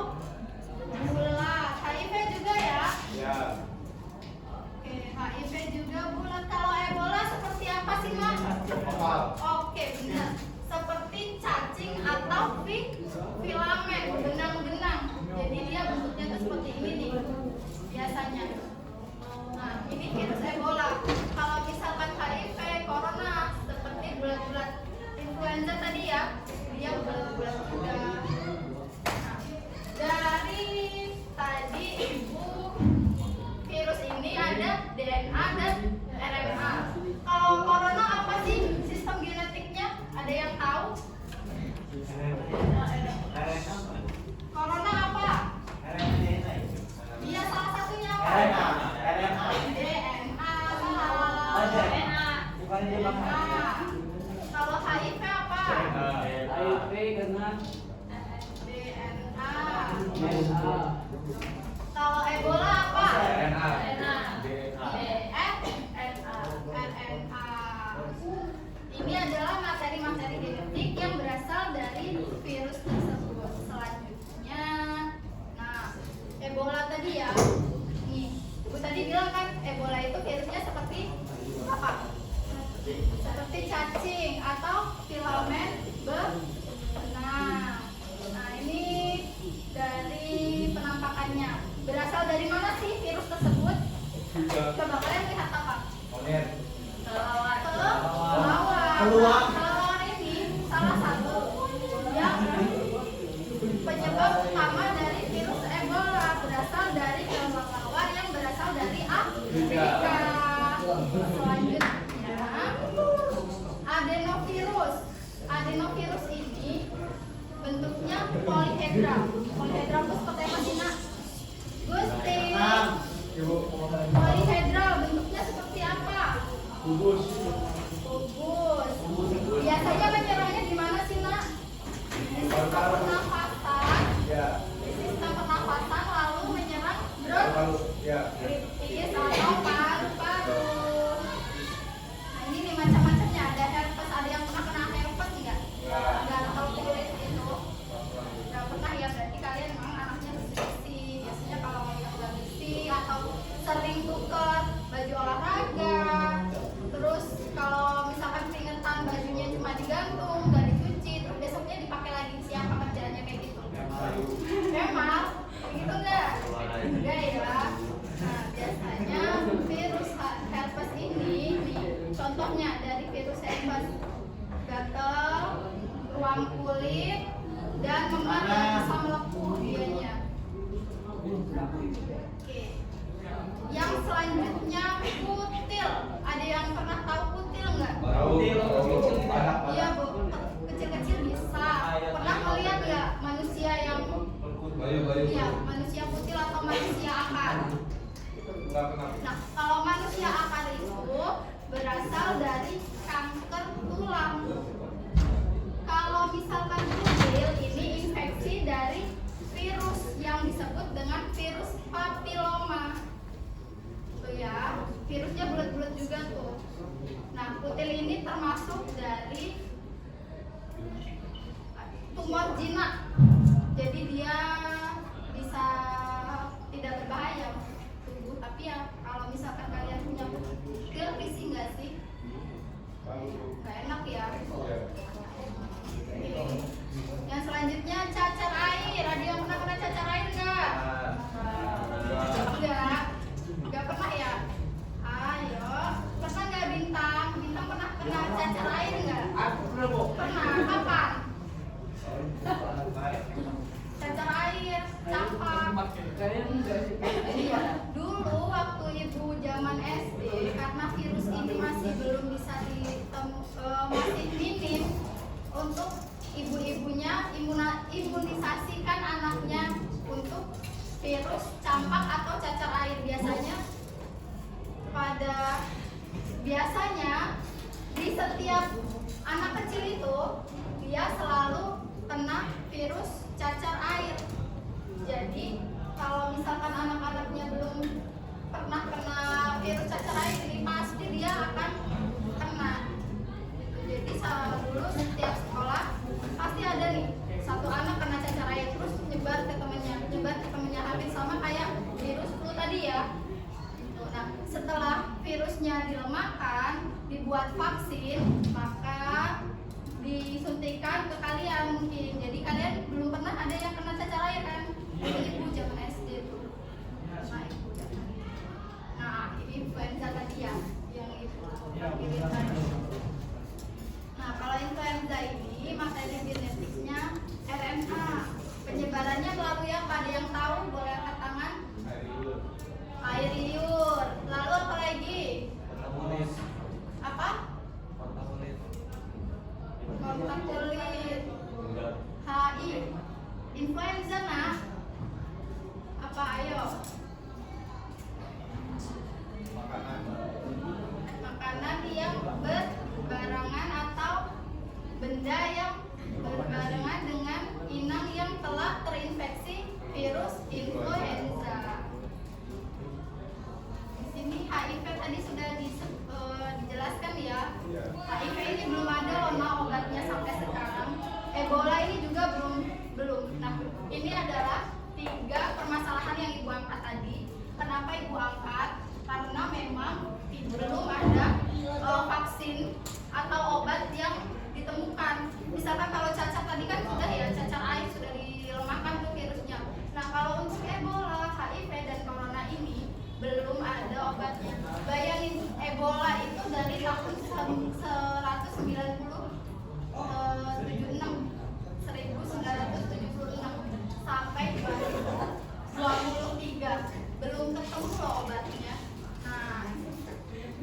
bulat. HIV juga ya? Ya. Oke, HIV juga bulat. Kalau Ebola seperti apa sih, Mak? Oval. Oke, benar. Seperti cacing atau filamen, benang-benang. Jadi dia bentuknya tuh seperti ini nih, biasanya. Nah, ini virus Ebola. Kalau misalkan HIV, corona, seperti bulat-bulat. Influenza tadi ya, dia bulat-bulat juga. Nah, dari tadi Ibu, virus ini ada DNA dan RNA. Kalau corona apa sih sistem genetiknya? Ada yang tahu? Corona apa? Iya, salah satunya apa? RNA. DNA. Bukan dia makan. Kalau HIV apa? HIV karena DNA. Kalau Ebola apa? RNA. RNA. Ini adalah materi-materi genetik yang berasal dari virus tersebut. Selanjutnya, nah, Ebola tadi ya. Nih, Ibu tadi bilang kan Ebola itu virusnya seperti apa? Seperti cacing atau filamen benang. Nah, ini dari penampakannya. Berasal dari mana sih virus tersebut? Coba kalian lihat apa? Monyet. Kelelawar ini salah satu yang penyebab utama dari virus Ebola, berasal dari kelelawar yang berasal dari Afrika. Selanjutnya, adenovirus. Adenovirus ini bentuknya polihedral. Polihedral itu seperti apa sih, Nak? Gusti. Polihedral bentuknya seperti apa? Kubus. Biasanya menyerangnya di mana sih, Nak? Di sistem pernafasan. Ya. Di sistem pernafasan lalu menyerang Ya. bronkitis atau paru-paru. Nah, ini nih macam-macamnya. Ada herpes, ada yang pernah kena herpes nggak? Gatal kulit itu. Nggak pernah ya, berarti kalian memang anaknya besi-besi. Biasanya kalau yang nggak besi atau sering tukar baju olahraga. Terus kalau misalkan keringetan bajunya cuma digantung, nggak dicuci, terus besoknya dipakai lagi, siapa kerjanya kayak gitu? Memang, gitu nggak? Enggak ya. Nah, biasanya virus herpes ini, nih, contohnya dari virus herpes, gatal, ruam kulit, dan memar yang bisa melepuh dianya. Oke. Yang selanjutnya kutil. Ada yang pernah tahu kutil nggak? Iya, Bu. Kecil-kecil bisa. Pernah melihat nggak manusia yang iya, manusia kutil atau manusia akar? Nah, kalau manusia akar itu berasal dari kanker tulang. Kalau misalkan kutil ini infeksi dari virus yang disebut dengan virus papiloma. Tuh ya, virusnya bulat-bulat juga tuh. Nah, kutil ini termasuk dari tumor jinak. Jadi dia bisa tidak berbahaya tubuh, tapi ya kalau misalkan kalian punya kutil, risih nggak sih? Nggak enak ya. Yang selanjutnya cacar air. Ada yang pernah kena cacar air nggak? Nggak pernah ya? Ayo, pernah nggak Bintang? Bintang pernah kena cacar air nggak? Pernah. Kapan? Cacar air, campak. Iya. Dulu waktu Ibu zaman SD, karena virus ini masih belum bisa masih minim untuk ibu-ibunya imunisasikan anaknya untuk virus campak atau cacar air. Biasanya di setiap anak kecil itu dia selalu kena virus cacar air. Jadi kalau misalkan anak-anaknya belum pernah kena virus cacar air, ini pasti dia akan kena. Jadi dulu setiap sekolah pasti ada nih satu anak kena cacar air. dibuat vaksin, maka disuntikan ke kalian mungkin. Jadi kalian belum pernah ada yang kena cacar air kan? Jadi ibu zaman SD tuh. Nah, ini influenza tadi ya, yang itu. Nah, kalau influenza ini materi genetiknya RNA. Penyebarannya melalui apa? Ada yang tahu? Boleh angkat tangan? Air liur. Lalu apa lagi? Apa? Kontak kulit. HI. Influenza nah. Apa ayo? Makanan yang berbarengan atau benda yang berbarengan dengan inang yang telah terinfeksi virus influenza. Di sini HIV tadi sudah dijelaskan ya. HIV ini belum ada obatnya sampai sekarang. Ebola ini juga belum. Nah, ini adalah 3 permasalahan yang ibu angkat tadi. Kenapa ibu angkat? Karena memang belum ada vaksin atau obat yang ditemukan. Misalkan kalau cacar tadi kan sudah ya, cacar air sudah dilemahkan tuh virusnya. Nah, kalau untuk Ebola, HIV dan Corona ini belum ada obatnya. Bayangin Ebola itu dari tahun 1976 sampai 2023 belum ketemu loh obatnya. Nah,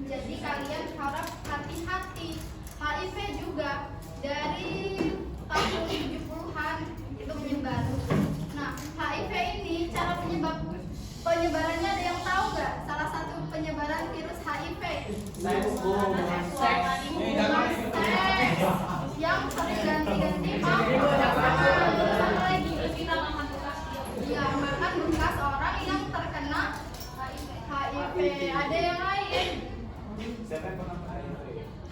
jadi kalian harap hati-hati. HIV juga dari tahun 70-an itu menyebar. Nah, HIV ini cara penyebarannya ada yang tahu nggak? Salah satu penyebaran virus HIV yang sering ganti-ganti ya, makan bekas orang yang terkena HIV. Ada yang lain?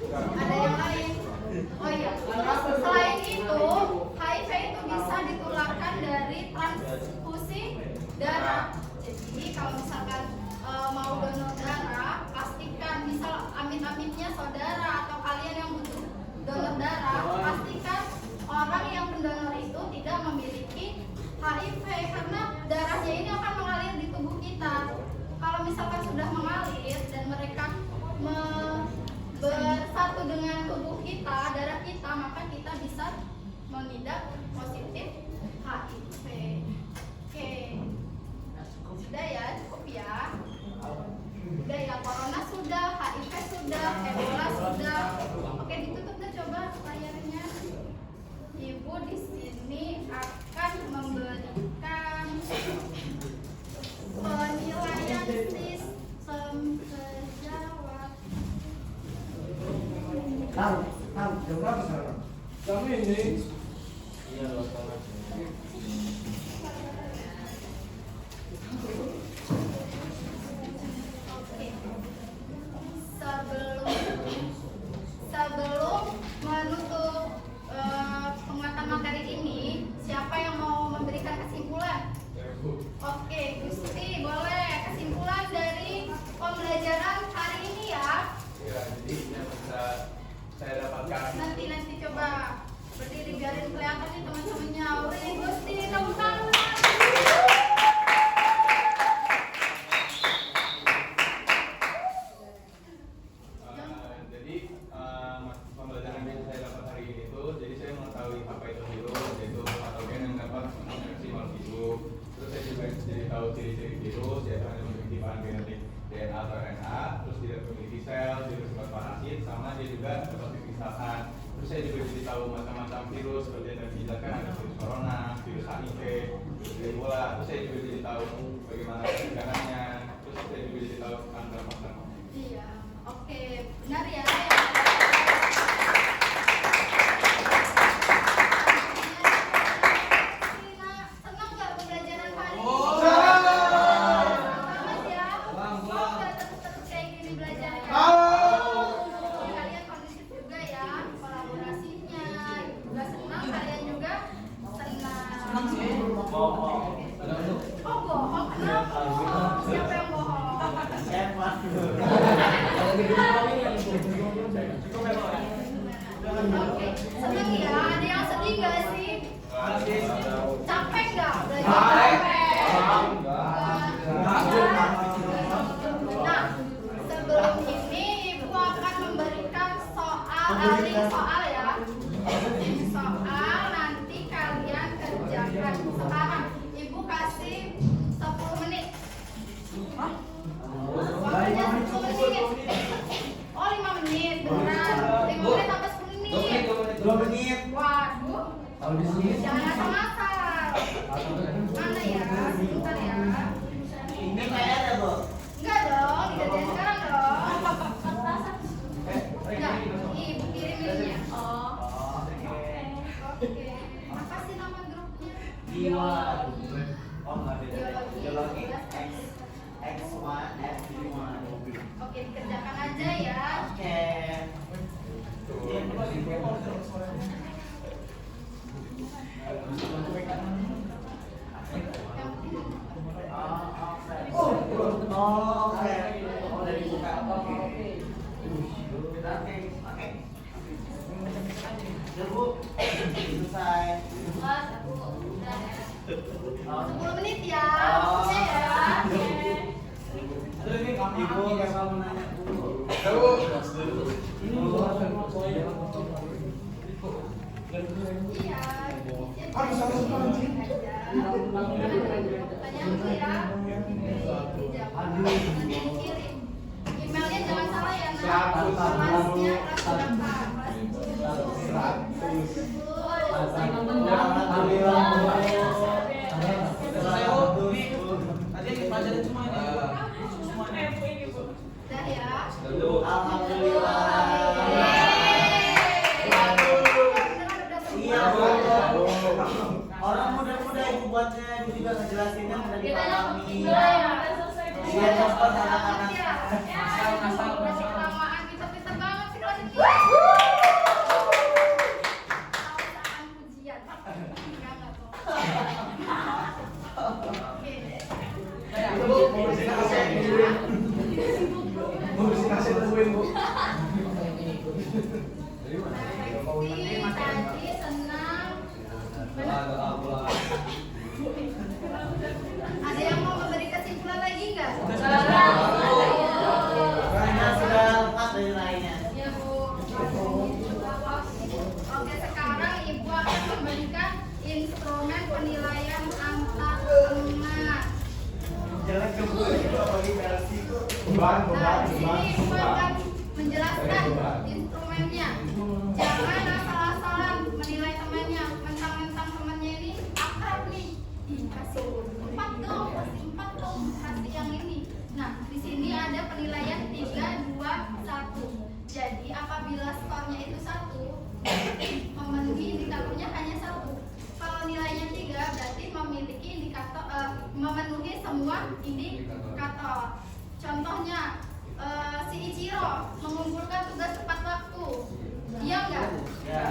Ada yang lain? Oh iya, terus selain itu HIV itu bisa ditularkan dari transfusi darah. Jadi kalau misalkan mau donor darah, pastikan misal amit-amitnya saudara atau kalian yang butuh donor darah, pastikan orang yang pendonor itu tidak memiliki HIV karena darahnya ini akan mengalir di tubuh kita. Kalau misalkan sudah mengalir dan mereka bersatu dengan tubuh kita, darah kita, maka kita bisa mengidap positif HIV. Oke. Sudah ya, cukup ya. Udah ya, Corona sudah, HIV sudah, Ebola sudah. Oke, ditutup deh coba layarnya. Ibu di sini akan memberikan penilaian sistem sejawat. Tahu, jam berapa sekarang? Kamu ini. Iya, loh, sama. Sebelum menutup penguatan materi ini, siapa yang mau memberikan kesimpulan? Oke, Gusti, boleh kesimpulan dari pembelajaran hari ini ya? Ya, jadi yang bisa saya dapatkan. Nanti coba berdiri biarin kelihatan nih teman-temannya. Wih, Gusti, tepuk tangan. Pembelajaran yang saya dapat hari ini itu, jadi saya mengetahui apa itu virus, yaitu patogen yang dapat menginfeksi makhluk hidup. Terus saya juga jadi tahu ciri-ciri virus, yaitu hanya memiliki bahan genetik DNA atau RNA, terus tidak memiliki sel, dia bersifat parasit, sama dia juga dapat dipisahkan. Terus saya juga jadi tahu macam-macam virus, seperti yang tadi dijelaskan, ada virus corona, virus HIV, virus Ebola. Terus saya juga jadi tahu bagaimana pencegahannya. Terus saya juga jadi tahu tentang dampak. Iya, oke, benar ya. Senang nggak pembelajaran hari ini? Selamat ya. Semoga terus kayak gini belajarnya. Kalian kondusif juga ya, kolaborasinya juga senang, kalian juga senang. Senang sih. Oh bohong, kenapa bohong? Siapa yang bohong? Siapa? kerjakan. Sekarang ibu kasih 10 menit. Waktunya 10 menit. Oh 5 menit, beneran. 5 menit sampai 10 menit. 2 menit. Waduh, jangan asal-asal. Mana ya? Sebentar ya. Ini PR ya, Bu? Enggak dong, dikerjain sekarang dong. Enggak, ibu kiriminnya. Oh, oke. Apa sih nama grupnya? Jiwa. Oh, enggak beda. Biologi X1 F1. Oke, dikerjakan aja ya. Oke. Oh, oke. Udah dibuka. Oke. Oke. Bu, selesai. Mas, aku udah ya. 10 menit ya. Oh. Oke ya. Ibu yang mau nanya dulu. Iya. Harus pertanyaan dulu ya. Nanti dikirim. Emailnya jangan salah ya, Nak. Kelasnya kelas Tadi yang dipelajarin semua ini. Udah ya. Alhamdulillah. Iya, Bu. Orang muda-muda ibu buatnya, ibu juga ngejelasinnya mudah dipahami. Biar cepat anak-anak. Kelamaan, pintar-pintar banget sih kelas ini. Ujian. Enggak kok. Oke. Tadi senang. Ada yang mau memberi kesimpulan lagi nggak? Karena sudah lepas dari lainnya. Ya Bu. Oke, sekarang Ibu akan memberikan instrumen penilaian antar teman. Jelek ke Bu, itu apalagi versi itu. Nah, di sini Ibu akan menjelaskan instrumennya. Jangan asal-asalan menilai temannya, mentang-mentang temannya ini akrab nih. Ih, kasih 4 dong, kasih 4 dong, kasih yang ini. Nah, di sini ada penilaian 3, 2, 1. Jadi apabila skornya itu 1, memenuhi indikatornya hanya 1. Kalau nilainya 3 berarti memiliki indikator memenuhi semua indikator. Contohnya si Ichiro mengumpulkan tugas tepat waktu. Iya enggak? Ya.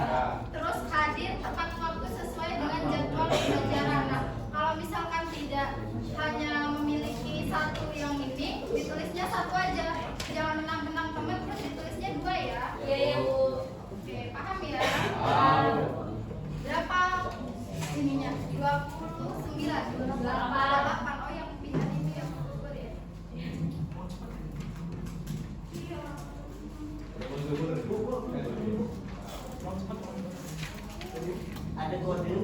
Terus hadir tepat waktu sesuai dengan jadwal pelajaran. Nah, kalau misalkan tidak hanya memiliki 1 yang ini, ditulisnya 1 aja. Jangan menang-menang teman terus ditulisnya 2 ya. Iya ya Bu. Oke, paham ya? Berapa ininya? 29. 28. Oh, yang pindah itu yang gugur ya. Ada kode.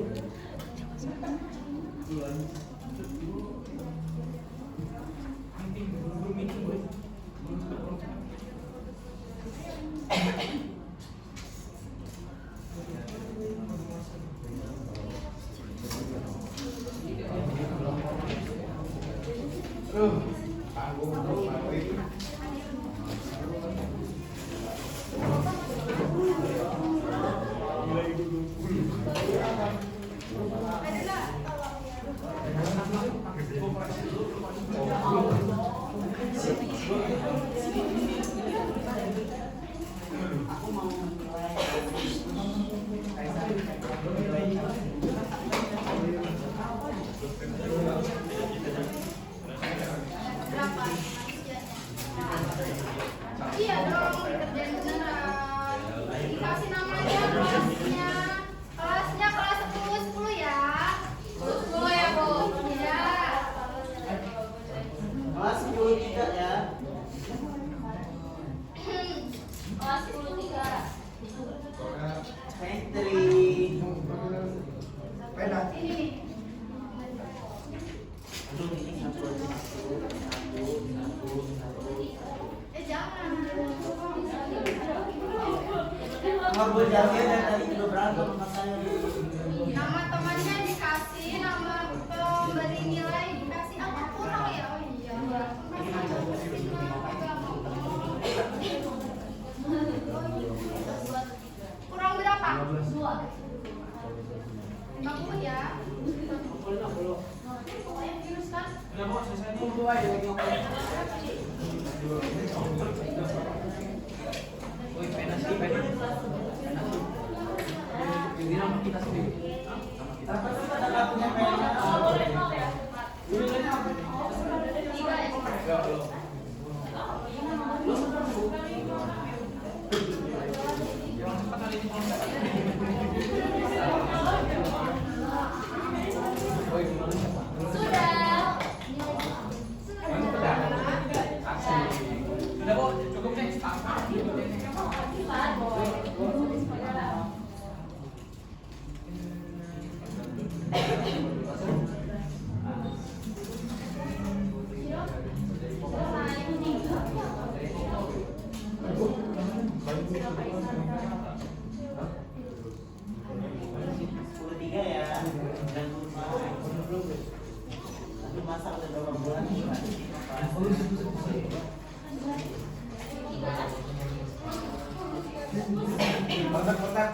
Aku mau mulai. Berapa? kabul jauhnya dan tadi juga berantem sama saya. Nama temannya dikasih, nama pemberi nilai dikasih apa kurang ya? Oh iya. Kurang berapa? 50 ya. Pokoknya virus kan. Udah Bu, selesai nih. Woi, pena sih, pena. Ini nama kita sendiri. Tapi kita nggak punya pena. Ya, lo. Sudah Bu, cukup nih. Kotak-kotak.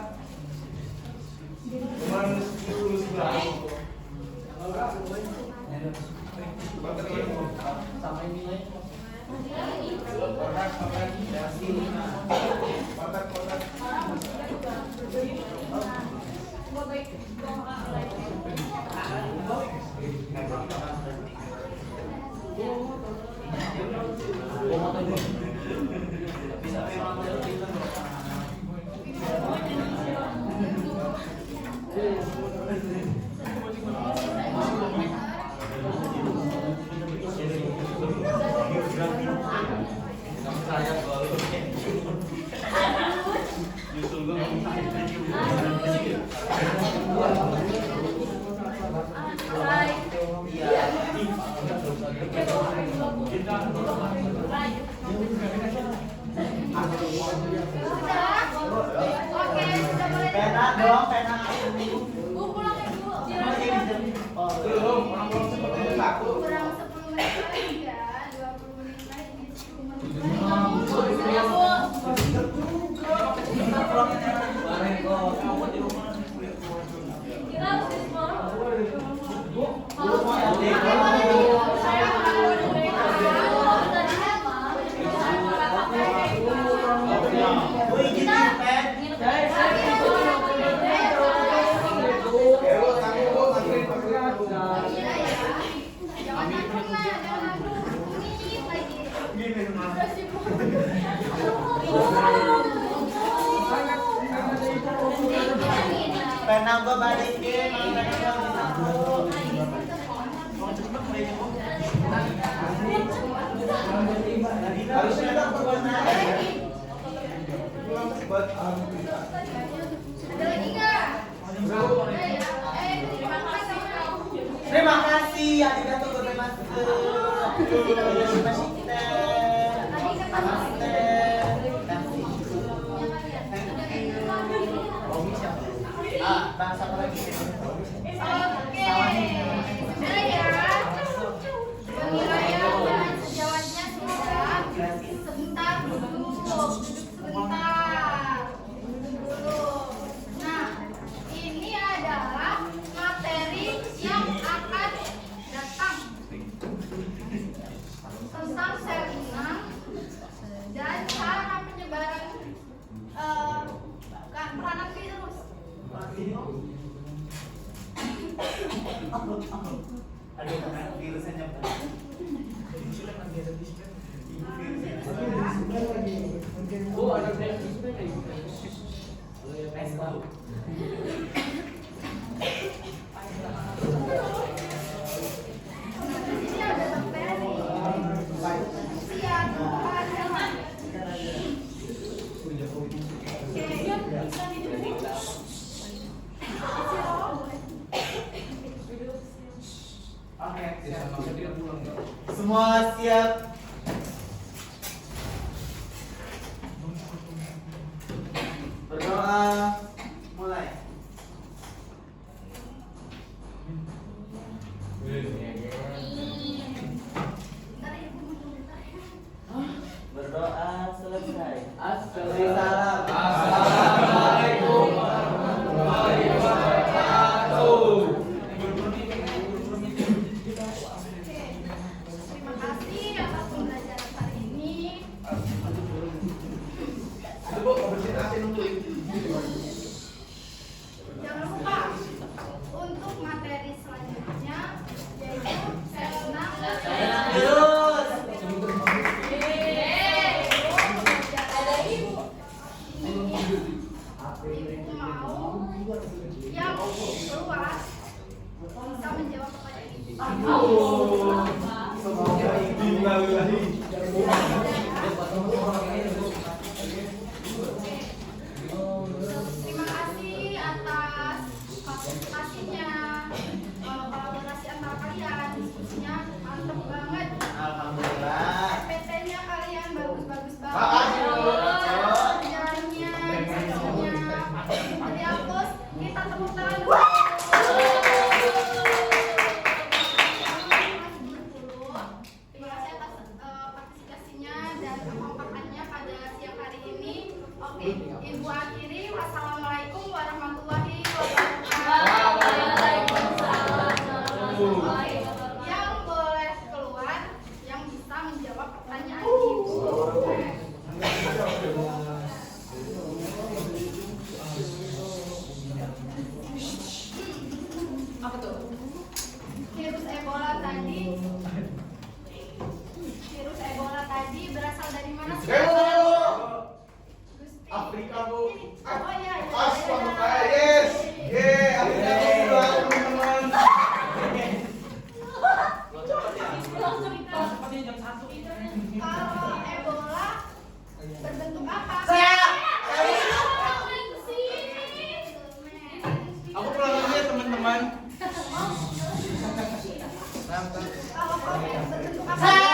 Cuman 10 sebelah. Sama ini. Kotak-kotak. Kotak-kotak. Pena dong, pena. Pulang ya Bu. Belum, orang-orang seperti itu takut. Kurang 10 menit lagi ya, 20 menit lagi, 10 menit lagi. Kita harus diskon. Pena gua balikin, pena gua harusnya dong pernah. Ada lagi nggak? Terima kasih, arigatou gozaimasu. Bangsa apa lagi? Oke, sudah ya. Penilaian dan sejawatnya sudah. Sebentar dulu, duduk sebentar. Dulu. Nah, ini adalah materi yang akan datang tentang salinan dan cara penyebaran peranan virus. Aduh, karena virusnya Oh, ada virus. Ini ada bakteri. Siap, Oke, semua siap. Berdoa. Berdoa selesai. Assalamualaikum. Assalamualaikum warahmatullahi wabarakatuh. Terima kasih atas pembelajaran hari ini. Jangan lupa untuk materi selanjutnya yaitu senang Terus. ada ibu. Ibu mau yang keluar bisa menjawab pertanyaan ini. Terima kasih atas partisipasinya, kolaborasi antara kalian, diskusinya mantep banget. Alhamdulillah. PT-nya kalian bagus-bagus banget. Makasih, Bu. Penjelasannya, diskusinya. Dari Apus, kita tepuk tangan dulu. Terima kasih atas partisipasinya dan kekompakannya pada siang hari ini. Oke, Ibu akhiri. Wassalamualaikum warahmatullahi wabarakatuh. Yang boleh keluar, yang bisa menjawab pertanyaan Ibu. Apa tuh? Virus Ebola tadi berasal dari mana sih? Gusti. Afrika, Bu. Oh iya, iya. Yes. Afrika, teman-teman. Sepertinya jam 1. Kalau Ebola berbentuk apa? Aku pulang dulu ya, teman-teman. Kalau COVID berbentuk apa?